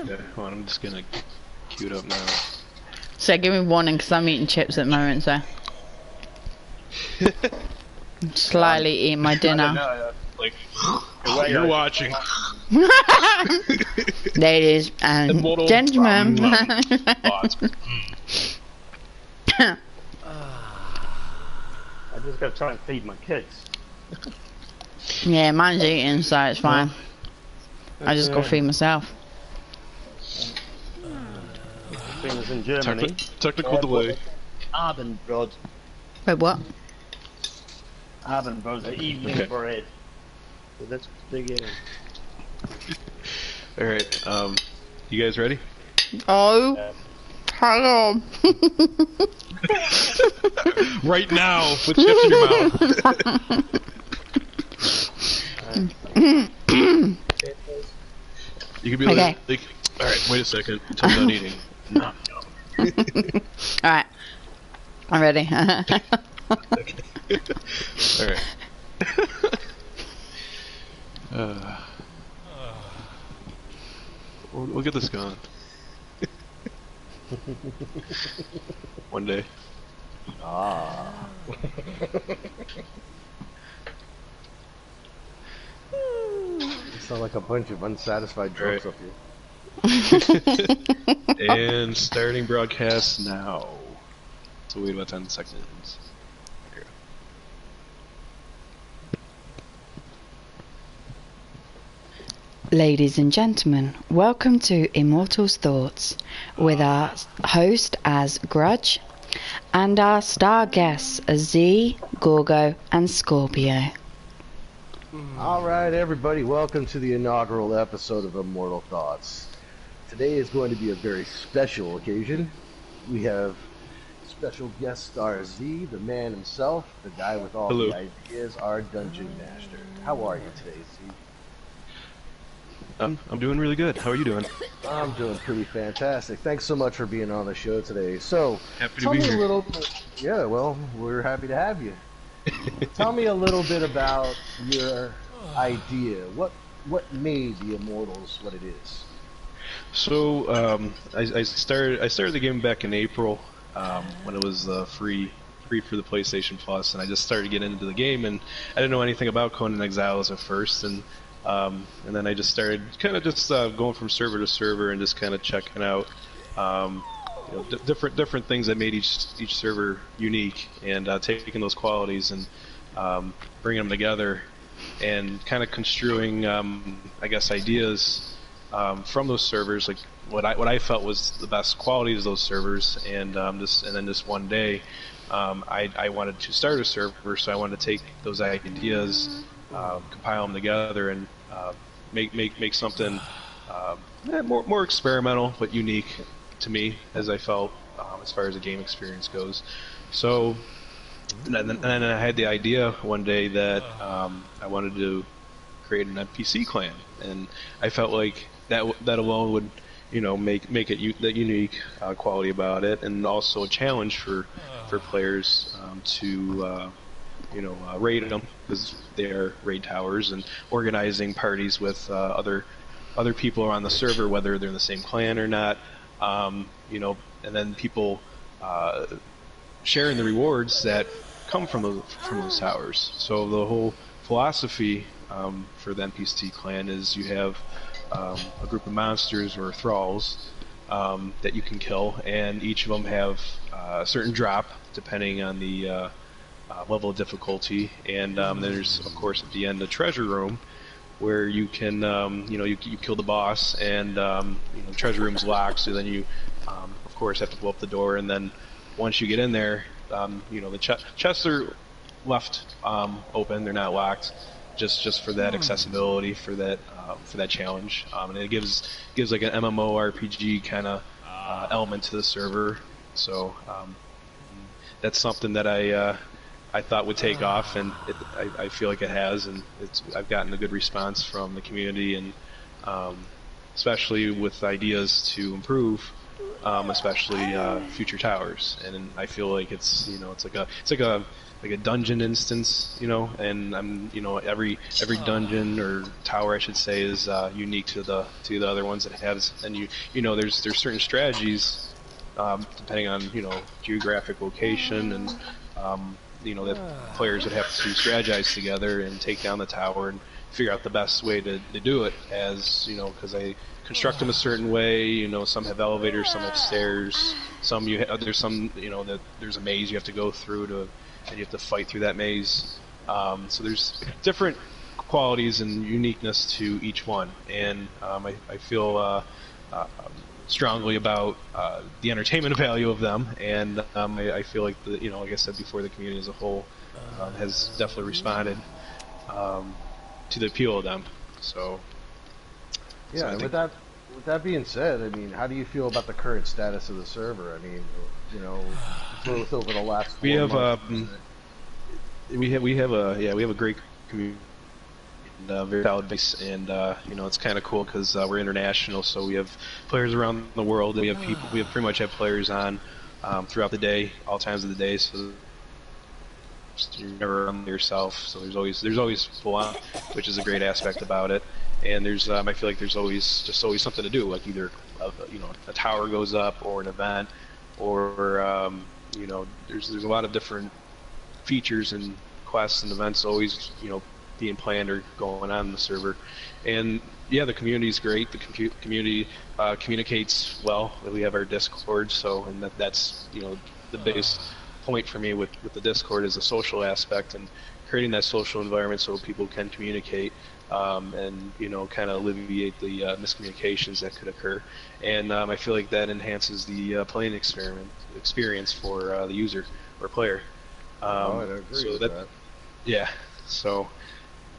Speaker 1: Yeah, hold on, I'm just gonna queue it up now.
Speaker 2: So give me warning, because I'm eating chips at the moment, so... I'm slyly eating my dinner.
Speaker 1: Like, you're watching.
Speaker 2: Ladies and
Speaker 1: Immortals.
Speaker 2: gentlemen.
Speaker 4: I just gotta try and feed my kids.
Speaker 2: Yeah, mine's eating, so it's fine. I just gotta feed myself.
Speaker 4: Things in Germany.
Speaker 1: Technical delay.
Speaker 4: Abendbrot.
Speaker 2: Wait, what?
Speaker 4: Abendbrot, the evening bread. So that's what they get in.
Speaker 1: Alright, you guys ready?
Speaker 2: Oh, hello.
Speaker 1: Right now, with chips in your mouth. You could be
Speaker 2: Okay.
Speaker 1: like, alright, wait a second, until I'm done eating. No.
Speaker 2: Alright. I'm ready.
Speaker 1: Alright. We'll get this going. One day.
Speaker 3: Ah. You sound like a bunch of unsatisfied drunks up here.
Speaker 1: And starting broadcast now. So wait about 10 seconds. Here.
Speaker 2: Ladies and gentlemen, welcome to Immortals Thoughts, with our host as Grudge, and our star guests as Z, Gorgo, and Scorpio.
Speaker 3: Alright, everybody, welcome to the inaugural episode of Immortal Thoughts. Today is going to be a very special occasion. We have special guest star Z, the man himself, the guy with all
Speaker 1: Hello.
Speaker 3: the ideas, our dungeon master. How are you today, Z?
Speaker 1: I'm doing really good. How are you doing?
Speaker 3: I'm doing pretty fantastic. Thanks so much for being on the show today. So,
Speaker 1: Happy to
Speaker 3: tell
Speaker 1: be
Speaker 3: me
Speaker 1: here.
Speaker 3: a little bit. Yeah, well, we're happy to have you. Tell me a little bit about your idea. What made the Immortals what it is?
Speaker 1: So I started the game back in April when it was free for the PlayStation Plus, and I just started getting into the game, and I didn't know anything about Conan Exiles at first, and then I just started kind of just going from server to server and just kind of checking out different things that made each server unique, and taking those qualities and bringing them together and kind of construing I guess ideas from those servers, like what I felt was the best qualities of those servers, and then this one day I wanted to start a server, so I wanted to take those ideas, compile them together, and make something more experimental but unique to me, as I felt as far as the game experience goes. So, and then I had the idea one day that I wanted to create an NPC clan, and I felt like that alone would, make it that unique quality about it, and also a challenge for players to raid them, because they are raid towers, and organizing parties with other people around the server, whether they're in the same clan or not, and then people sharing the rewards that come from those towers. So the whole philosophy for the NPC clan is you have a group of monsters or thralls that you can kill, and each of them have a certain drop depending on the level of difficulty, and there's of course at the end a treasure room where you can you kill the boss, and the treasure room's locked, so then you of course have to blow up the door, and then once you get in there, you know, the chests are left open; they're not locked, just for that accessibility, for that challenge, and it gives like an MMORPG kind of element to the server. So that's something that I thought would take off, and I feel like it has, and I've gotten a good response from the community, and especially with ideas to improve, especially future towers. And I feel like it's, you know, it's like a dungeon instance, you know, and you know, every dungeon or tower, I should say, is unique to the other ones that it has, and you know, there's certain strategies depending on, you know, geographic location, and you know, that players would have to strategize together and take down the tower and figure out the best way to do it, as, you know, because they construct them a certain way. You know, some have elevators, some have stairs, some there's some, you know, that there's a maze you have to go through and you have to fight through that maze. So there's different qualities and uniqueness to each one, and I feel strongly about the entertainment value of them, and I feel like you know, like I said before, the community as a whole has definitely responded to the appeal of them. So
Speaker 3: yeah, and with that being said, I mean, how do you feel about the current status of the server? I mean, you know, over the last 4 months.
Speaker 1: We have a great community, and very solid base, and you know, it's kind of cool because we're international, so we have players around the world, and we pretty much have players on throughout the day, all times of the day, so you're never on yourself. So there's always people on, which is a great aspect about it. And there's I feel like there's always something to do, like either you know, a tower goes up, or an event, or you know, there's a lot of different features and quests and events always, you know, being planned or going on in the server. And yeah, the community's great. The community communicates well. We have our Discord, so, and that's, you know, the biggest point for me with the Discord is the social aspect, and creating that social environment so people can communicate, and, you know, kind of alleviate the miscommunications that could occur. And I feel like that enhances the playing experience for the user or player.
Speaker 3: I agree with that.
Speaker 1: Yeah. So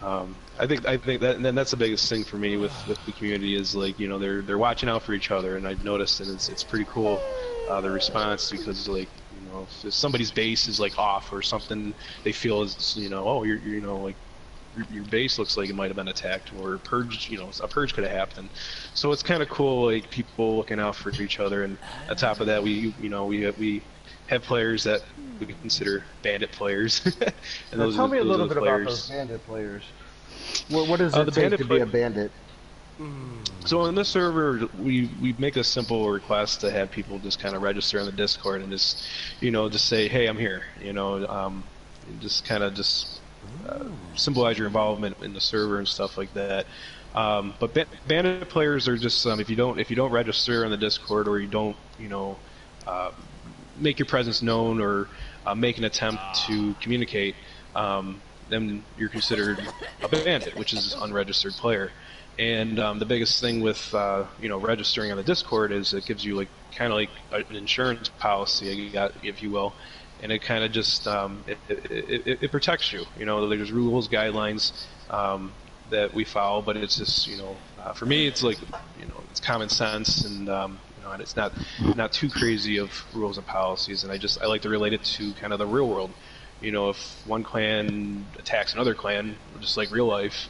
Speaker 1: I think that, and then that's the biggest thing for me with the community is, like, you know, they're watching out for each other, and I've noticed, and it's pretty cool, the response, because, like, you know, if somebody's base is like off or something, they feel is, you know, oh, you know, like, your base looks like it might have been attacked, or purged, you know, a purge could have happened. So it's kind of cool, like, people looking out for each other. And on top of that, we have players that we can consider bandit players. And
Speaker 3: now, tell me a little bit about those bandit players. What does it take to be a bandit?
Speaker 1: So on this server, we make a simple request to have people just kind of register on the Discord and just, you know, just say, hey, I'm here. You know, just kind of symbolize your involvement in the server and stuff like that. But bandit players are just if you don't register on the Discord, or you don't, you know, make your presence known, or make an attempt to communicate, then you're considered a bandit, which is an unregistered player. And the biggest thing with you know, registering on the Discord is it gives you, like, kind of like an insurance policy, if you will, and it kind of just it protects you. You know, there's rules, guidelines that we follow, but it's just, you know, for me, it's like, you know, it's common sense, and and it's not too crazy of rules and policies, and I like to relate it to kind of the real world. You know, if one clan attacks another clan, just like real life,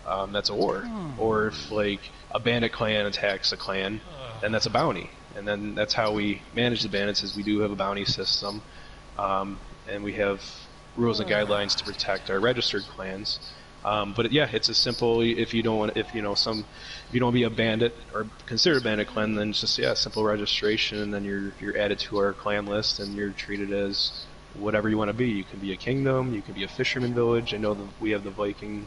Speaker 1: that's a war. Or if, like, a bandit clan attacks a clan, then that's a bounty. And then that's how we manage the bandits, is we do have a bounty system, and we have rules and guidelines to protect our registered clans. But yeah, it's a simple. If you don't want to be a bandit or consider a bandit clan, then it's just simple registration, and then you're added to our clan list, and you're treated as whatever you want to be. You can be a kingdom, you can be a fisherman village. I know that we have the Viking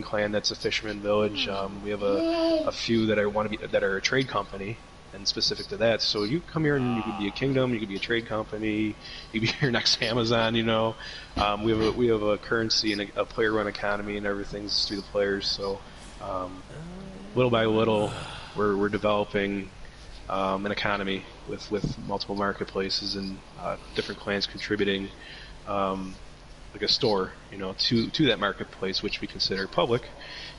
Speaker 1: clan that's a fisherman village. We have a few that are a trade company, and specific to that. So you come here and you could be a kingdom, you could be a trade company, you could be your next Amazon. You know, we have a currency and a player-run economy, and everything's through the players. So little by little, we're developing an economy with multiple marketplaces and different clans contributing like a store, to that marketplace, which we consider public.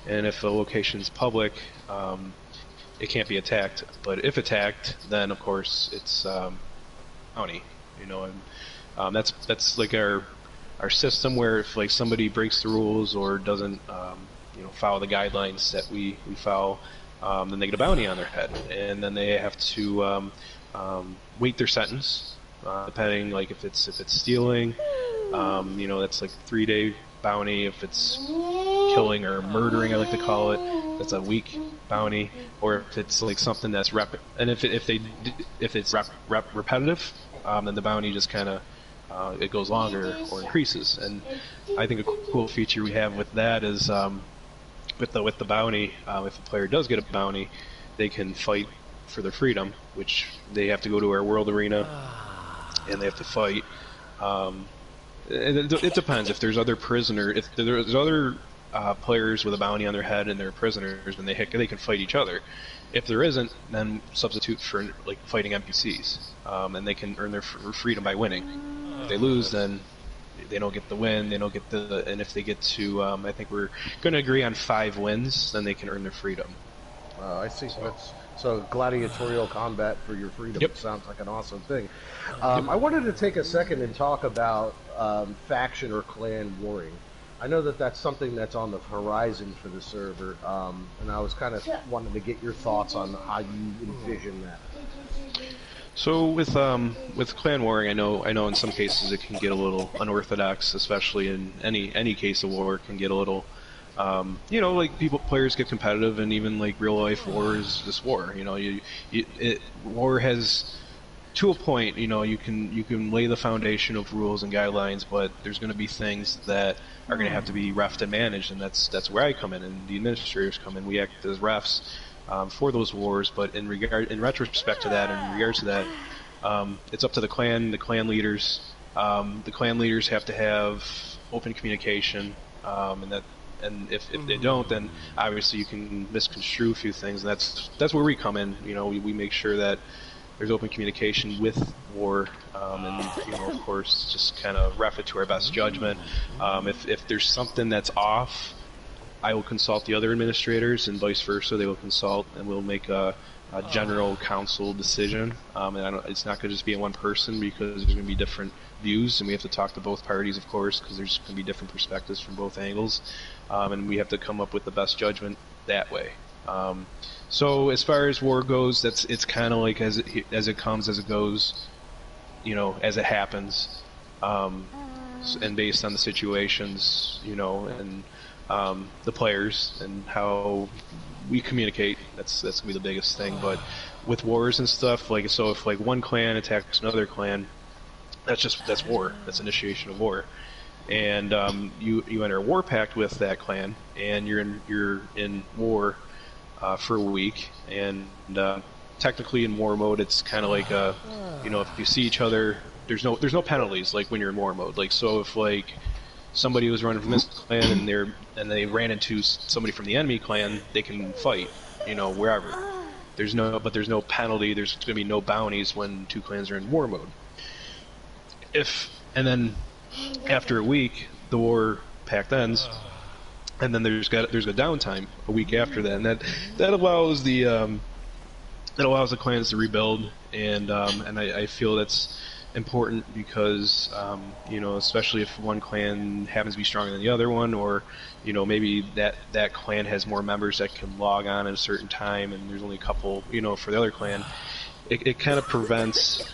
Speaker 1: And if a location's public, it can't be attacked. But if attacked, then of course it's bounty. And that's like our system, where if like somebody breaks the rules or doesn't follow the guidelines that we follow, then they get a bounty on their head, and then they have to wait their sentence, depending, like if it's stealing, that's like 3-day bounty. If it's killing or murdering, I like to call it, that's a week bounty. Or if it's like something that's if it's repetitive, then the bounty just kind of it goes longer or increases. And I think a cool feature we have with that is with the bounty, if a player does get a bounty, they can fight for their freedom, which they have to go to our world arena and they have to fight. It depends. If there's other players with a bounty on their head and they're prisoners, and they can fight each other. If there isn't, then substitute for like fighting NPCs, and they can earn their freedom by winning. If they lose, then they don't get the win. They don't get and if they get to, I think we're going to agree on 5 wins, then they can earn their freedom.
Speaker 3: I see. So gladiatorial combat for your freedom.
Speaker 1: Yep.
Speaker 3: Sounds like an awesome thing. I wanted to take a second and talk about faction or clan warring. I know that that's something that's on the horizon for the server, and I was kind of wanting to get your thoughts on how you envision that.
Speaker 1: So with clan warring, I know in some cases it can get a little unorthodox, especially in any case of war. It can get a little, like players get competitive, and even like real life war is just war. War has, to a point, you can lay the foundation of rules and guidelines, but there's going to be things that are going to have to be refed and managed, and that's where I come in, and the administrators come in. We act as refs for those wars, but in retrospect to that, and in regards to that, it's up to the clan leaders. The clan leaders have to have open communication, and if they don't, then obviously you can misconstrue a few things, and that's where we come in. We make sure that there's open communication with war, and of course, just kind of ref it to our best judgment. If there's something that's off, I will consult the other administrators, and vice versa. They will consult, and we'll make a general council decision. And it's not going to just be in one person, because there's going to be different views, and we have to talk to both parties, of course, because there's going to be different perspectives from both angles, and we have to come up with the best judgment that way. So as far as war goes, it's kind of like as it comes, as it goes, as it happens, and based on the situations, and the players and how we communicate. That's gonna be the biggest thing. But with wars and stuff, so if one clan attacks another clan, that's war. That's initiation of war. And you enter a war pact with that clan, and you're in war for a week. And technically in war mode, it's kind of like if you see each other, there's no penalties like when you're in war mode. So if somebody was running from this clan and they ran into somebody from the enemy clan, they can fight, wherever. There's no penalty. There's going to be no bounties when 2 clans are in war mode. And then after a week, the war pact ends, and then there's a downtime a week after that, and that allows the clans to rebuild, and I feel that's important because especially if one clan happens to be stronger than the other one, or maybe that clan has more members that can log on at a certain time, and there's only a couple for the other clan, it kind of prevents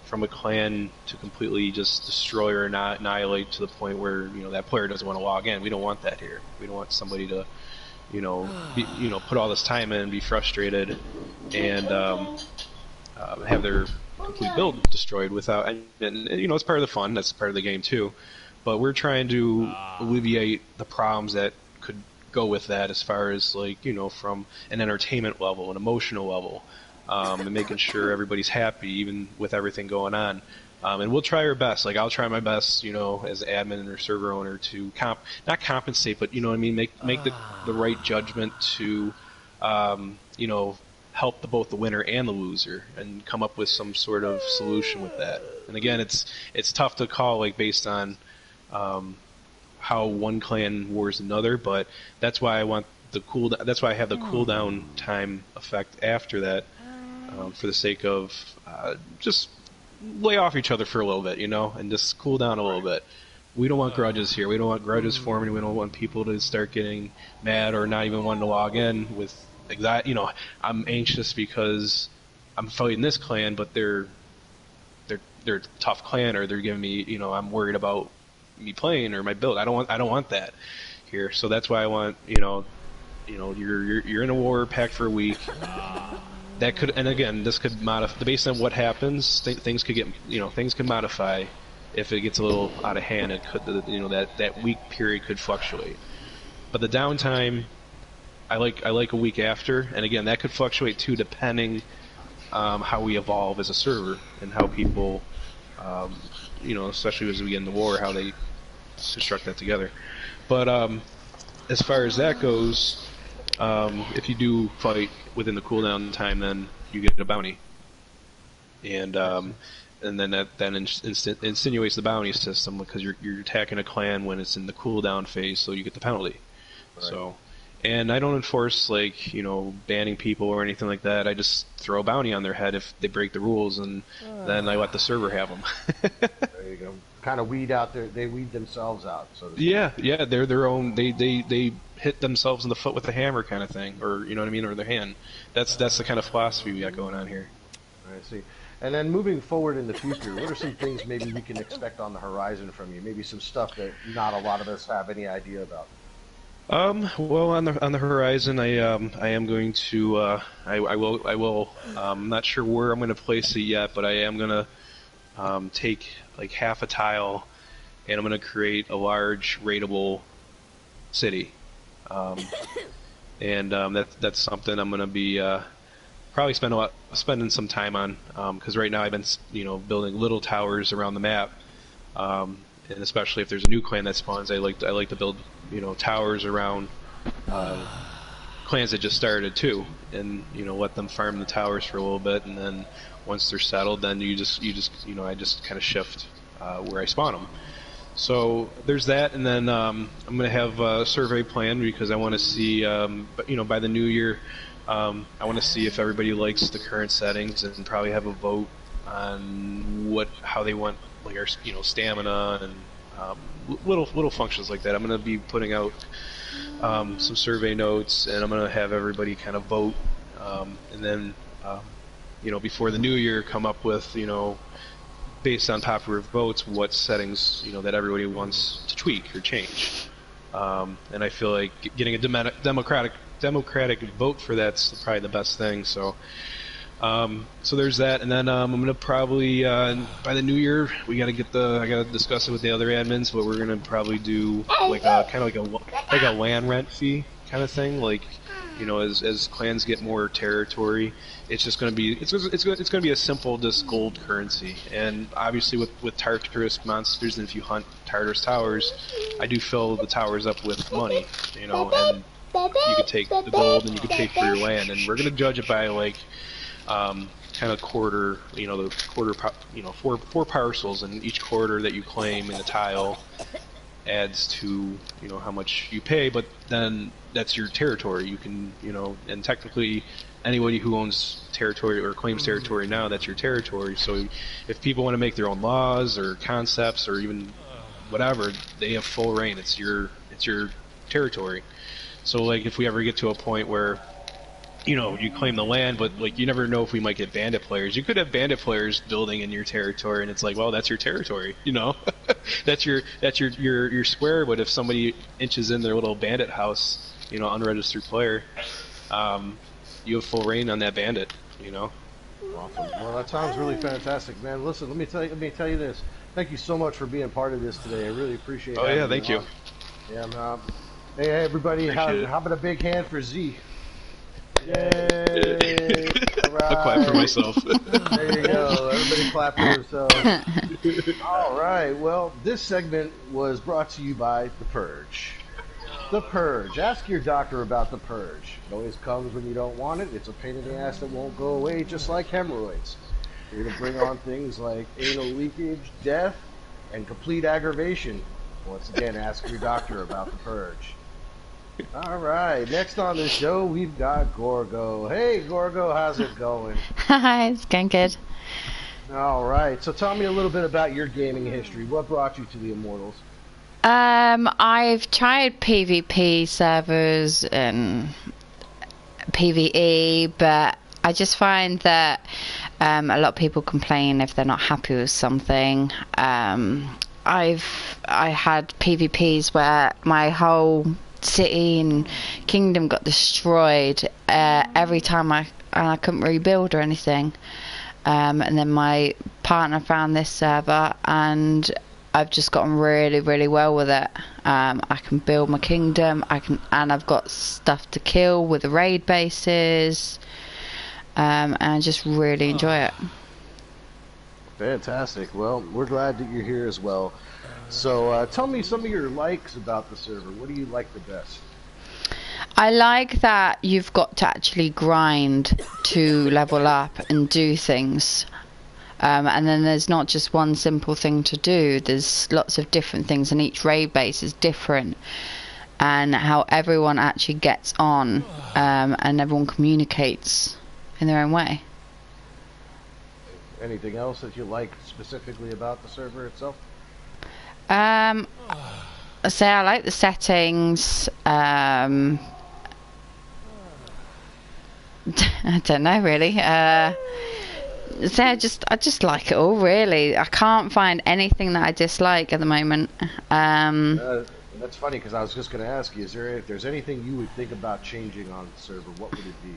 Speaker 1: from a clan to completely just destroy or not annihilate to the point where that player doesn't want to log in. We don't want that here. We don't want somebody to put all this time in and be frustrated and have their complete build destroyed without, and it's part of the fun. That's part of the game too. But we're trying to alleviate the problems that could go with that, as far as from an entertainment level, an emotional level, and making sure everybody's happy even with everything going on. And we'll try our best. I'll try my best, as admin or server owner, to not compensate, but make the right judgment to help both the winner and the loser, and come up with some sort of solution with that. And again, it's tough to call like based on how one clan wars another, but that's why I want the that's why I have the cooldown time effect after that, for the sake of just lay off each other for a little bit, and just cool down a little bit. We don't want grudges here. We don't want grudges forming. We don't want people to start getting mad or not even wanting to log in with anxiety. I'm anxious because I'm fighting this clan, but they're a tough clan, or they're giving me, I'm worried about me playing or my build. I don't want that here. So that's why I want, you're in a war pact for a week. That could, and again, this could modify based on what happens. Things could get, things could modify. If it gets a little out of hand, it could, that week period could fluctuate. But the downtime, I like a week after, and again, that could fluctuate too, depending how we evolve as a server and how people, especially as we get into war, how they construct that together. But as far as that goes, if you do fight within the cooldown time, then you get a bounty, and then that insinuates the bounty system, because you're attacking a clan when it's in the cooldown phase, so you get the penalty. Right. So, and I don't enforce banning people or anything like that. I just throw a bounty on their head if they break the rules, and then I let the server have them.
Speaker 3: There you go. Kind of they weed themselves out. So
Speaker 1: yeah, they're their own. They hit themselves in the foot with a hammer, kind of thing, or you know what I mean, or their hand. That's the kind of philosophy we got going on here.
Speaker 3: I see. And then moving forward in the future, what are some things maybe we can expect on the horizon from you? Maybe some stuff that not a lot of us have any idea about.
Speaker 1: Well, on the horizon, I am going to I will I'm not sure where I'm going to place it yet, but I am going to take like half a tile, and I'm going to create a large raidable city, and that's something I'm going to be probably spending some time on, because right now I've been building little towers around the map, and especially if there's a new clan that spawns, I like to build towers around clans that just started too, and let them farm the towers for a little bit, and then once they're settled, then I just kind of shift where I spawn them. So there's that, and then I'm gonna have a survey plan, because I want to see, by the new year. I want to see if everybody likes the current settings, and probably have a vote on how they want, like our stamina and little functions like that. I'm going to be putting out some survey notes, and I'm going to have everybody kind of vote, and then before the new year, come up with based on popular votes what settings that everybody wants to tweak or change. And I feel like getting a democratic vote for that's probably the best thing. So there's that, and then I'm gonna probably by the new year I gotta discuss it with the other admins, but we're gonna probably do like a land rent fee kind of thing, like as clans get more territory, it's just gonna be a simple just gold currency. And obviously with Tartarus monsters, and if you hunt Tartarus towers, I do fill the towers up with money, and you could take the gold, and you could take for your land, and we're gonna judge it by like kind of quarter, four parcels, and each quarter that you claim in the tile adds to how much you pay, but then that's your territory. You can and technically anybody who owns territory or claims territory now, that's your territory. So if people want to make their own laws or concepts or even whatever, they have full reign. It's your territory. So like if we ever get to a point where you claim the land, but like you never know if we might get bandit players. You could have bandit players building in your territory, and it's like, well, that's your territory, that's your square. But if somebody inches in their little bandit house, unregistered player, you have full reign on that bandit.
Speaker 3: Awesome. Well, that sounds really fantastic, man. Listen, let me tell you this. Thank you so much for being part of this today. I really appreciate it.
Speaker 1: Oh yeah, thank you.
Speaker 3: Yeah, hey everybody, how about a big hand for Z? Yay!
Speaker 1: Right. I'll clap for myself.
Speaker 3: There you go. Everybody clap for yourself. All right. Well, this segment was brought to you by The Purge. The Purge. Ask your doctor about the Purge. It always comes when you don't want it. It's a pain in the ass that won't go away, just like hemorrhoids. You're going to bring on things like anal leakage, death, and complete aggravation. Once again, ask your doctor about the Purge. All right, next on the show, we've got Gorgo. Hey, Gorgo, how's it going?
Speaker 2: Hi, it's going good.
Speaker 3: All right, so tell me a little bit about your gaming history. What brought you to the Immortals?
Speaker 2: I've tried PvP servers and PvE, but I just find that a lot of people complain if they're not happy with something. I had PvPs where my whole city and kingdom got destroyed every time I couldn't rebuild or anything. And then my partner found this server and I've just gotten really, really well with it. I can build my kingdom. And I've got stuff to kill with the raid bases, and I just really enjoy it.
Speaker 3: Fantastic. Well, we're glad that you're here as well. So, tell me some of your likes about the server. What do you like the best?
Speaker 2: I like that you've got to actually grind to level up and do things. And then there's not just one simple thing to do. There's lots of different things, and each raid base is different. And how everyone actually gets on, and everyone communicates in their own way.
Speaker 3: Anything else that you like specifically about the server itself?
Speaker 2: I like the settings. I don't know really. So I just like it all really. I can't find anything that I dislike at the moment.
Speaker 3: That's funny because I was just going to ask you: if there's anything you would think about changing on the server, what would it be?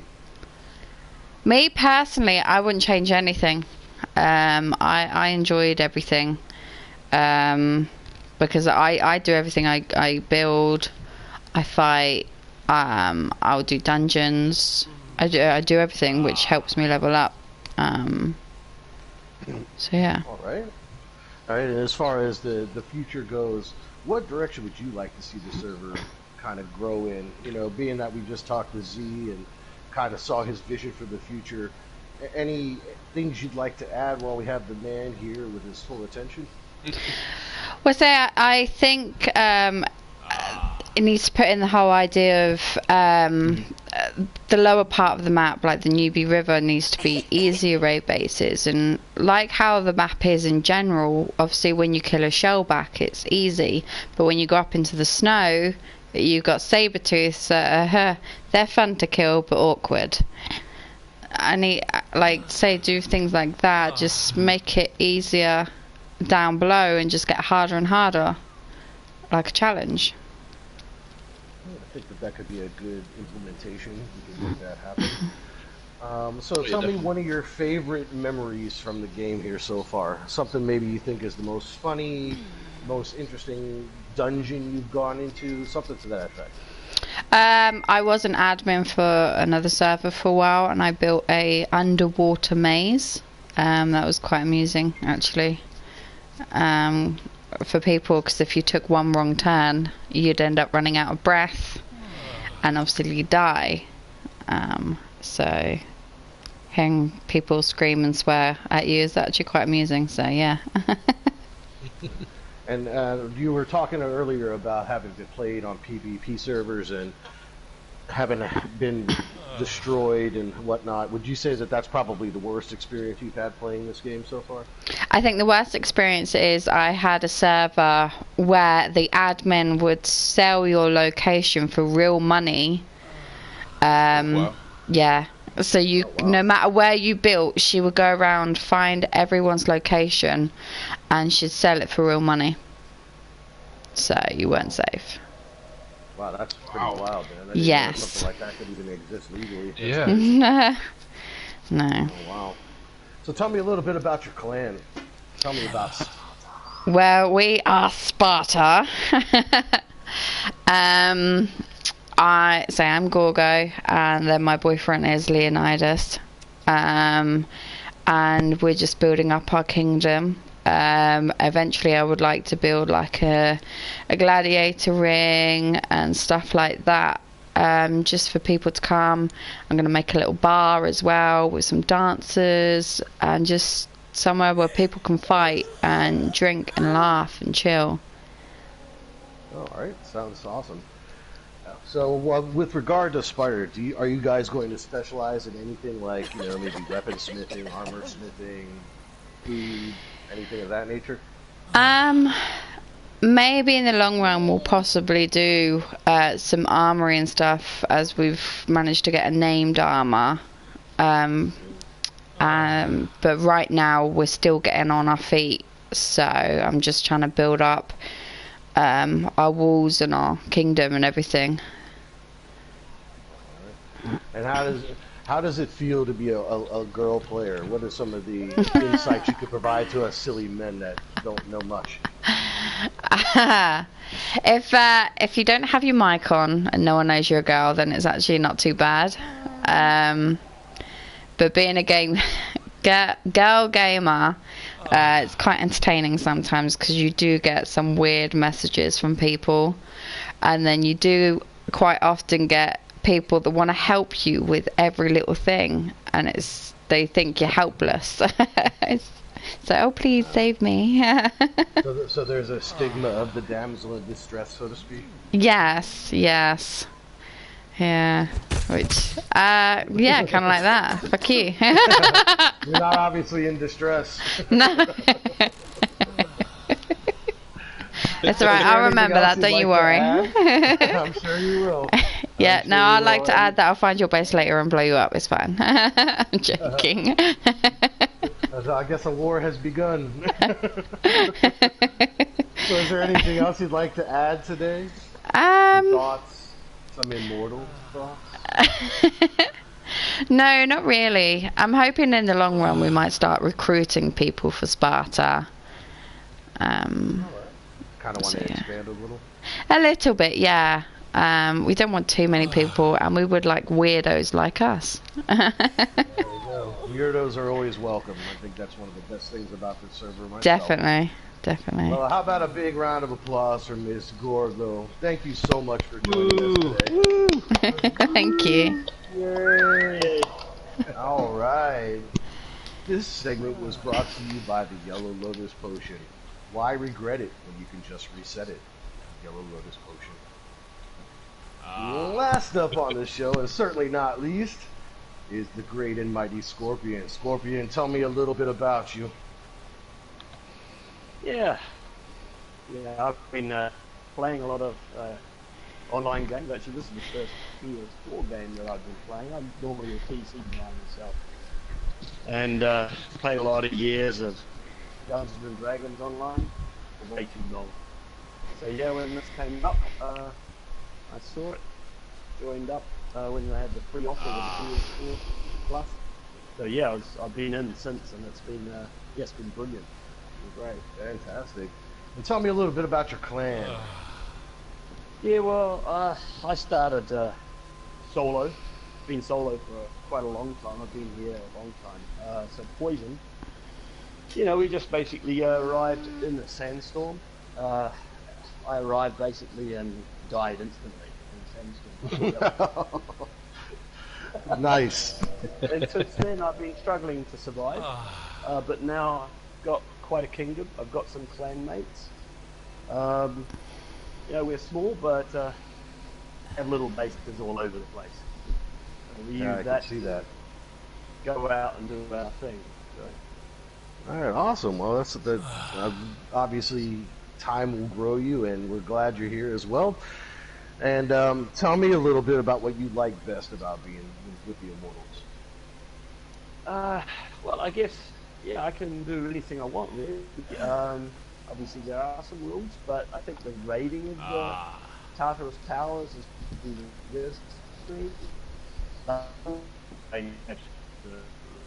Speaker 2: Me personally, I wouldn't change anything. I enjoyed everything. Because I do everything. I build, I fight, I'll do dungeons. I do everything, which helps me level up. So yeah.
Speaker 3: All right. And as far as the future goes, what direction would you like to see the server kind of grow in? You know, being that we just talked to Z and kind of saw his vision for the future. Any things you'd like to add while we have the man here with his full attention?
Speaker 2: Well, I think it needs to put in the whole idea of the lower part of the map, like the Newbie River, needs to be easier raid bases, and like how the map is in general. Obviously, when you kill a shellback, it's easy, but when you go up into the snow, you've got saber-tooths. They're fun to kill, but awkward. I need, do things like that. Just make it easier down below and just get harder and harder, like a challenge.
Speaker 3: I think that could be a good implementation. We can make that happen. So tell me one of your favorite memories from the game here so far. Something maybe you think is the most funny, most interesting dungeon you've gone into, something to that effect.
Speaker 2: I was an admin for another server for a while, and I built a underwater maze. That was quite amusing, actually. For people, because if you took one wrong turn, you'd end up running out of breath, and obviously you die. So hearing people scream and swear at you is actually quite amusing. So yeah.
Speaker 3: And you were talking earlier about having been played on PvP servers and having been destroyed and whatnot. Would you say that that's probably the worst experience you've had playing this game so far?
Speaker 2: I think the worst experience is I had a server where the admin would sell your location for real money.
Speaker 1: Wow.
Speaker 2: Yeah. So no matter where you built, she would go around, find everyone's location, and she'd sell it for real money. So you weren't safe.
Speaker 3: Wow, that's pretty wild, man.
Speaker 2: Yes.
Speaker 3: Something like that could even exist legally.
Speaker 1: Yeah.
Speaker 2: No.
Speaker 3: Oh, wow. So tell me a little bit about your clan. Tell me about Sparta.
Speaker 2: Well, we are Sparta. I'm Gorgo, and then my boyfriend is Leonidas. And we're just building up our kingdom. Eventually I would like to build like a gladiator ring and stuff like that, just for people to come. I'm going to make a little bar as well with some dancers, and just somewhere where people can fight and drink and laugh and chill.
Speaker 3: Alright, sounds awesome. So, with regard to Spider, are you guys going to specialize in anything like, maybe weaponsmithing, armor smithing, food, anything of that nature?
Speaker 2: Maybe in the long run we'll possibly do some armory and stuff, as we've managed to get a named armor. But right now we're still getting on our feet, so I'm just trying to build up our walls and our kingdom and everything.
Speaker 3: And how does it feel to be a girl player? What are some of the insights you could provide to us silly men that don't know much?
Speaker 2: If you don't have your mic on and no one knows you're a girl, then it's actually not too bad. But being a girl gamer, it's quite entertaining sometimes, because you do get some weird messages from people, and then you do quite often get people that want to help you with every little thing, and they think you're helpless. So, oh, please save me.
Speaker 3: So there's a stigma of the damsel in distress, so to speak?
Speaker 2: Yes. Yeah. Which, yeah, kind of like that. Fuck you.
Speaker 3: You're not obviously in distress.
Speaker 2: No. That's alright, I'll remember that, don't you worry.
Speaker 3: I'm sure you will.
Speaker 2: Yeah, no, I'd like to add that I'll find your base later and blow you up, it's fine. I'm joking.
Speaker 3: I guess a war has begun. So is there anything else you'd like to add today? Some thoughts? Some Immortals thoughts?
Speaker 2: No, not really. I'm hoping in the long run we might start recruiting people for Sparta.
Speaker 3: Kind of want to expand a little?
Speaker 2: A little bit, yeah. We don't want too many people, and we would like weirdos like us.
Speaker 3: There you go. Weirdos are always welcome. I think that's one of the best things about this server myself.
Speaker 2: Definitely.
Speaker 3: Well, how about a big round of applause for Miss Gorgo? Thank you so much for joining us today.
Speaker 2: Thank you.
Speaker 3: Yay! All right. This segment was brought to you by the Yellow Lotus Potion. Why regret it when you can just reset it? Yellow Lotus Potion. Last up on the show, and certainly not least, is the great and mighty Scorpion. Scorpion, tell me a little bit about you.
Speaker 4: Yeah, I've been playing a lot of online games. Actually, this is the first PS4 game that I've been playing. I'm normally a PC guy myself. And played a lot of years of Dungeons and Dragons online, for way too long. So yeah, when this came up, I saw it, joined up when they had the free offer with the PS4 Plus. So yeah, I've been in since, and it's been it's been brilliant. It's been great,
Speaker 3: fantastic. And tell me a little bit about your clan.
Speaker 4: Yeah, well, I started solo. Been solo for quite a long time. I've been here a long time. So Poison. You know, we just basically arrived in the sandstorm. I arrived basically and died instantly in sandstorm.
Speaker 3: Nice.
Speaker 4: And since then I've been struggling to survive. But now I've got quite a kingdom. I've got some clan mates. You know, we're small, but have little bases all over the place. And we use that
Speaker 3: can see that.
Speaker 4: Go out and do our thing. So.
Speaker 3: All right, awesome. Well, that's obviously time will grow you, and we're glad you're here as well. And tell me a little bit about what you like best about being with the Immortals.
Speaker 4: Well, I guess I can do anything I want really. Obviously there are some rules, but I think the raiding of the Tartarus Towers is the stream.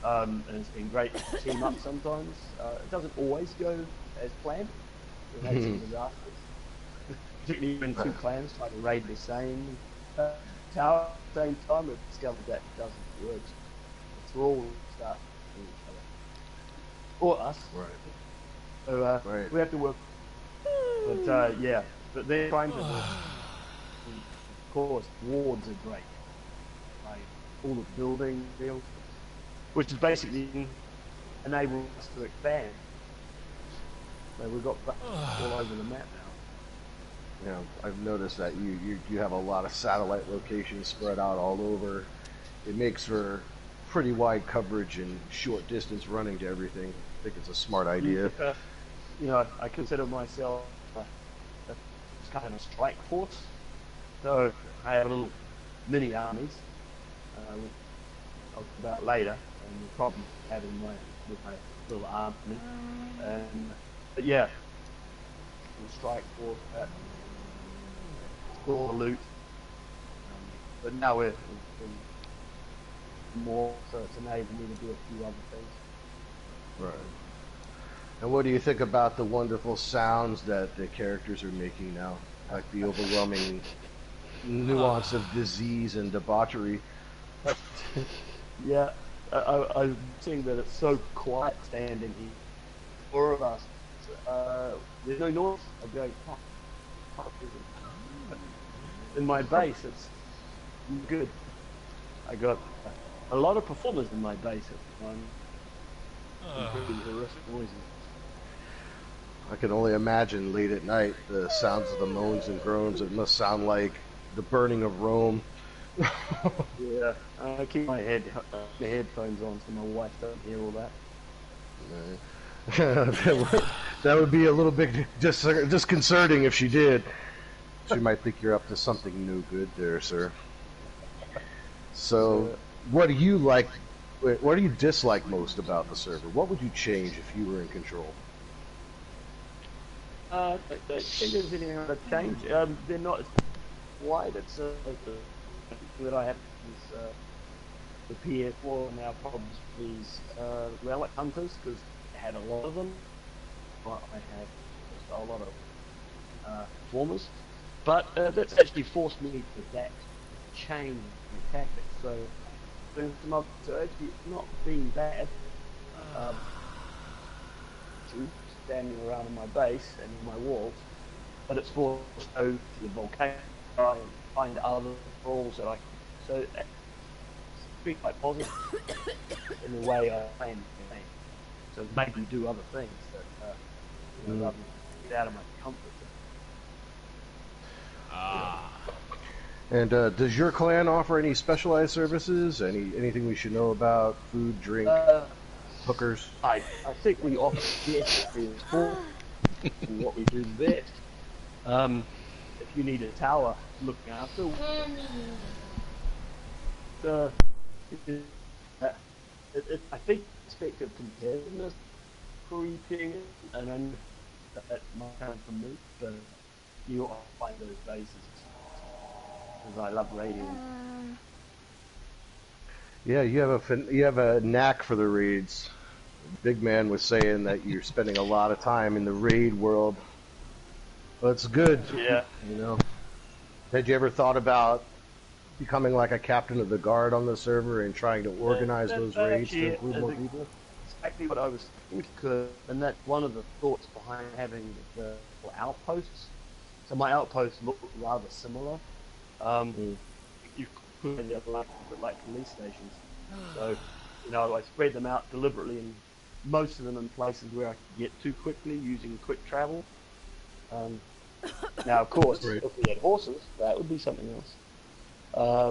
Speaker 4: And it's been great to team up sometimes. It doesn't always go as planned. We've had some disasters. Particularly when two clans try to raid the same tower at the same time, we've discovered that doesn't work. It's all start with each other. Or us.
Speaker 3: Right.
Speaker 4: So
Speaker 3: Right.
Speaker 4: we have to work. But yeah, but they're trying to. Of course, wards are great. Like all the building deals, which is basically enable us to expand. So we've got all over the map now.
Speaker 3: You know, I've noticed that you have a lot of satellite locations spread out all over. It makes for pretty wide coverage and short distance running to everything. I think it's a smart idea.
Speaker 4: You know, I consider myself kind of a strike force. So I have little mini armies. I'll talk about later, and the problem having with my little army. But yeah, the strike force that all the loot. But now we're more, so it's enabled me to do a few other things.
Speaker 3: Right. And what do you think about the wonderful sounds that the characters are making now? Like the overwhelming nuance of disease and debauchery.
Speaker 4: Yeah, I'm seeing that it's so quiet standing here. Four of us. There's no noise. I'm going, in my base, it's good. I got a lot of performers in my base at the moment. Pretty horrific noises.
Speaker 3: I can only imagine late at night the sounds of the moans and groans. It must sound like the burning of Rome.
Speaker 4: Yeah, I keep my headphones on so my wife doesn't hear all that.
Speaker 3: That would be a little bit disconcerting if she did. She might think you're up to something no good there, sir. So, what do you like? What do you dislike most about the server? What would you change if you were in control?
Speaker 4: I don't think there's anything to change. They're not as wide. It's that I have is the PS4 now problems with these relic hunters because I had a lot of them. But I had just a lot of performers. But that's actually forced me to adapt, change my tactics. So, actually not being bad. Standing around in my base and in my walls, but it's forced to go to the volcano and find other brawls that I can. So it's been quite positive in the way I plan the game. So it made me do other things that rather than get out of my comfort zone.
Speaker 3: And does your clan offer any specialized services? Anything we should know about? Food, drink, hookers?
Speaker 4: I think we offer for what we do there. If you need a tower looking after, I think aspect of competitiveness creeping, and then that might come from me, but you ought to find those bases because I love radio.
Speaker 3: Yeah, you have a knack for the raids. Big Man was saying that you're spending a lot of time in the raid world. Well, it's good.
Speaker 4: Yeah.
Speaker 3: You know. Had you ever thought about becoming like a captain of the guard on the server and trying to organize those raids to include more people?
Speaker 4: Exactly what I was thinking, and that's one of the thoughts behind having the outposts. So my outposts look rather similar. You could have like police stations. So, you know, I spread them out deliberately, and most of them in places where I could get to quickly using quick travel. Now, of course, if we had horses, that would be something else.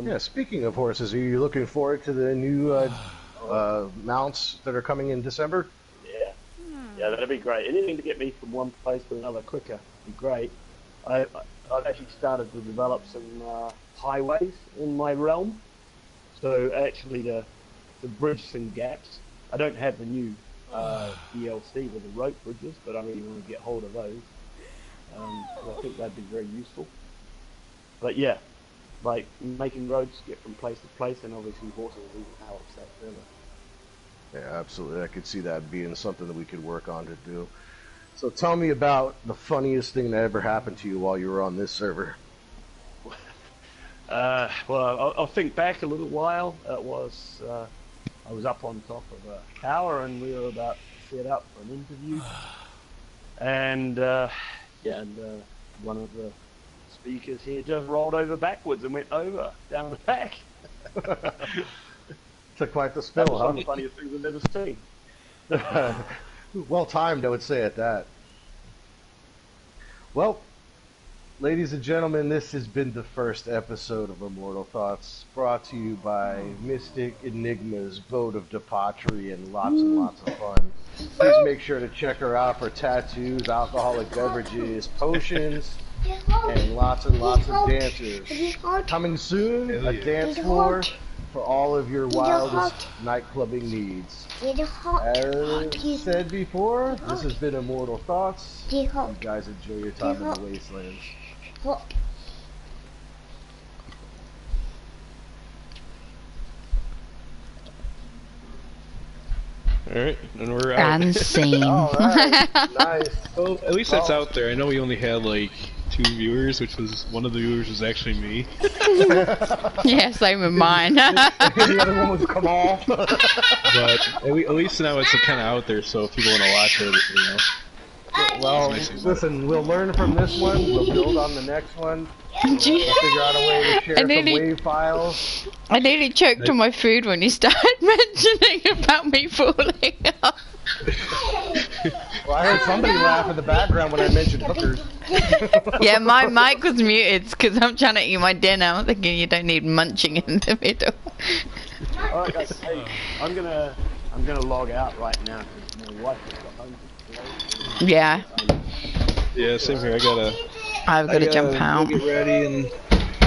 Speaker 3: Yeah, speaking of horses, are you looking forward to the new mounts that are coming in December?
Speaker 4: Yeah, that'd be great. Anything to get me from one place to another quicker would be great. I've actually started to develop some highways in my realm. So actually to bridge some gaps. I don't have the new DLC with the rope bridges, but I really want to get hold of those. I think that'd be very useful. But yeah, like making roads to get from place to place, and obviously horses even helps that further.
Speaker 3: Yeah, absolutely. I could see that being something that we could work on to do. So tell me about the funniest thing that ever happened to you while you were on this server.
Speaker 4: Well, I'll think back a little while. It was I was up on top of a tower, and we were about to set up for an interview. And one of the speakers here just rolled over backwards and went over down the back.
Speaker 3: Took quite the
Speaker 4: That
Speaker 3: spill,
Speaker 4: was one of
Speaker 3: huh?
Speaker 4: the funniest things I've ever seen.
Speaker 3: Well timed, I would say at that. Well, ladies and gentlemen, this has been the first episode of Immortal Thoughts, brought to you by Mystic Enigma's Boat of Debauchery and lots of fun. Please make sure to check her out for tattoos, alcoholic beverages, potions, and lots of dancers. Coming soon, a dance floor for all of your wildest nightclubbing needs. As said before, this has been Immortal Thoughts. You guys enjoy your time in the wastelands.
Speaker 1: Alright, and we're out.
Speaker 2: And scene.
Speaker 3: Alright, nice.
Speaker 1: Well, at least that's out there. I know we only had like 2 viewers, which was one of the viewers was actually me.
Speaker 2: Yeah, same with mine.
Speaker 3: The other one was come off.
Speaker 1: But at least now it's kind of out there, so if people want to watch it, you know.
Speaker 3: Well, listen, we'll learn from this one. We'll build on the next one. We'll figure out a way to share some wave files.
Speaker 2: I nearly choked on my food when you started mentioning about me falling off.
Speaker 3: Well, I heard somebody laugh in the background when I mentioned hookers.
Speaker 2: Yeah, my mic was muted because I'm trying to eat my dinner. I'm thinking you don't need munching in the middle.
Speaker 4: Alright guys, hey, I'm gonna log out right now because my wife has got home today.
Speaker 2: Yeah,
Speaker 1: Yeah, same here.
Speaker 2: I've got to jump out.
Speaker 1: Get ready and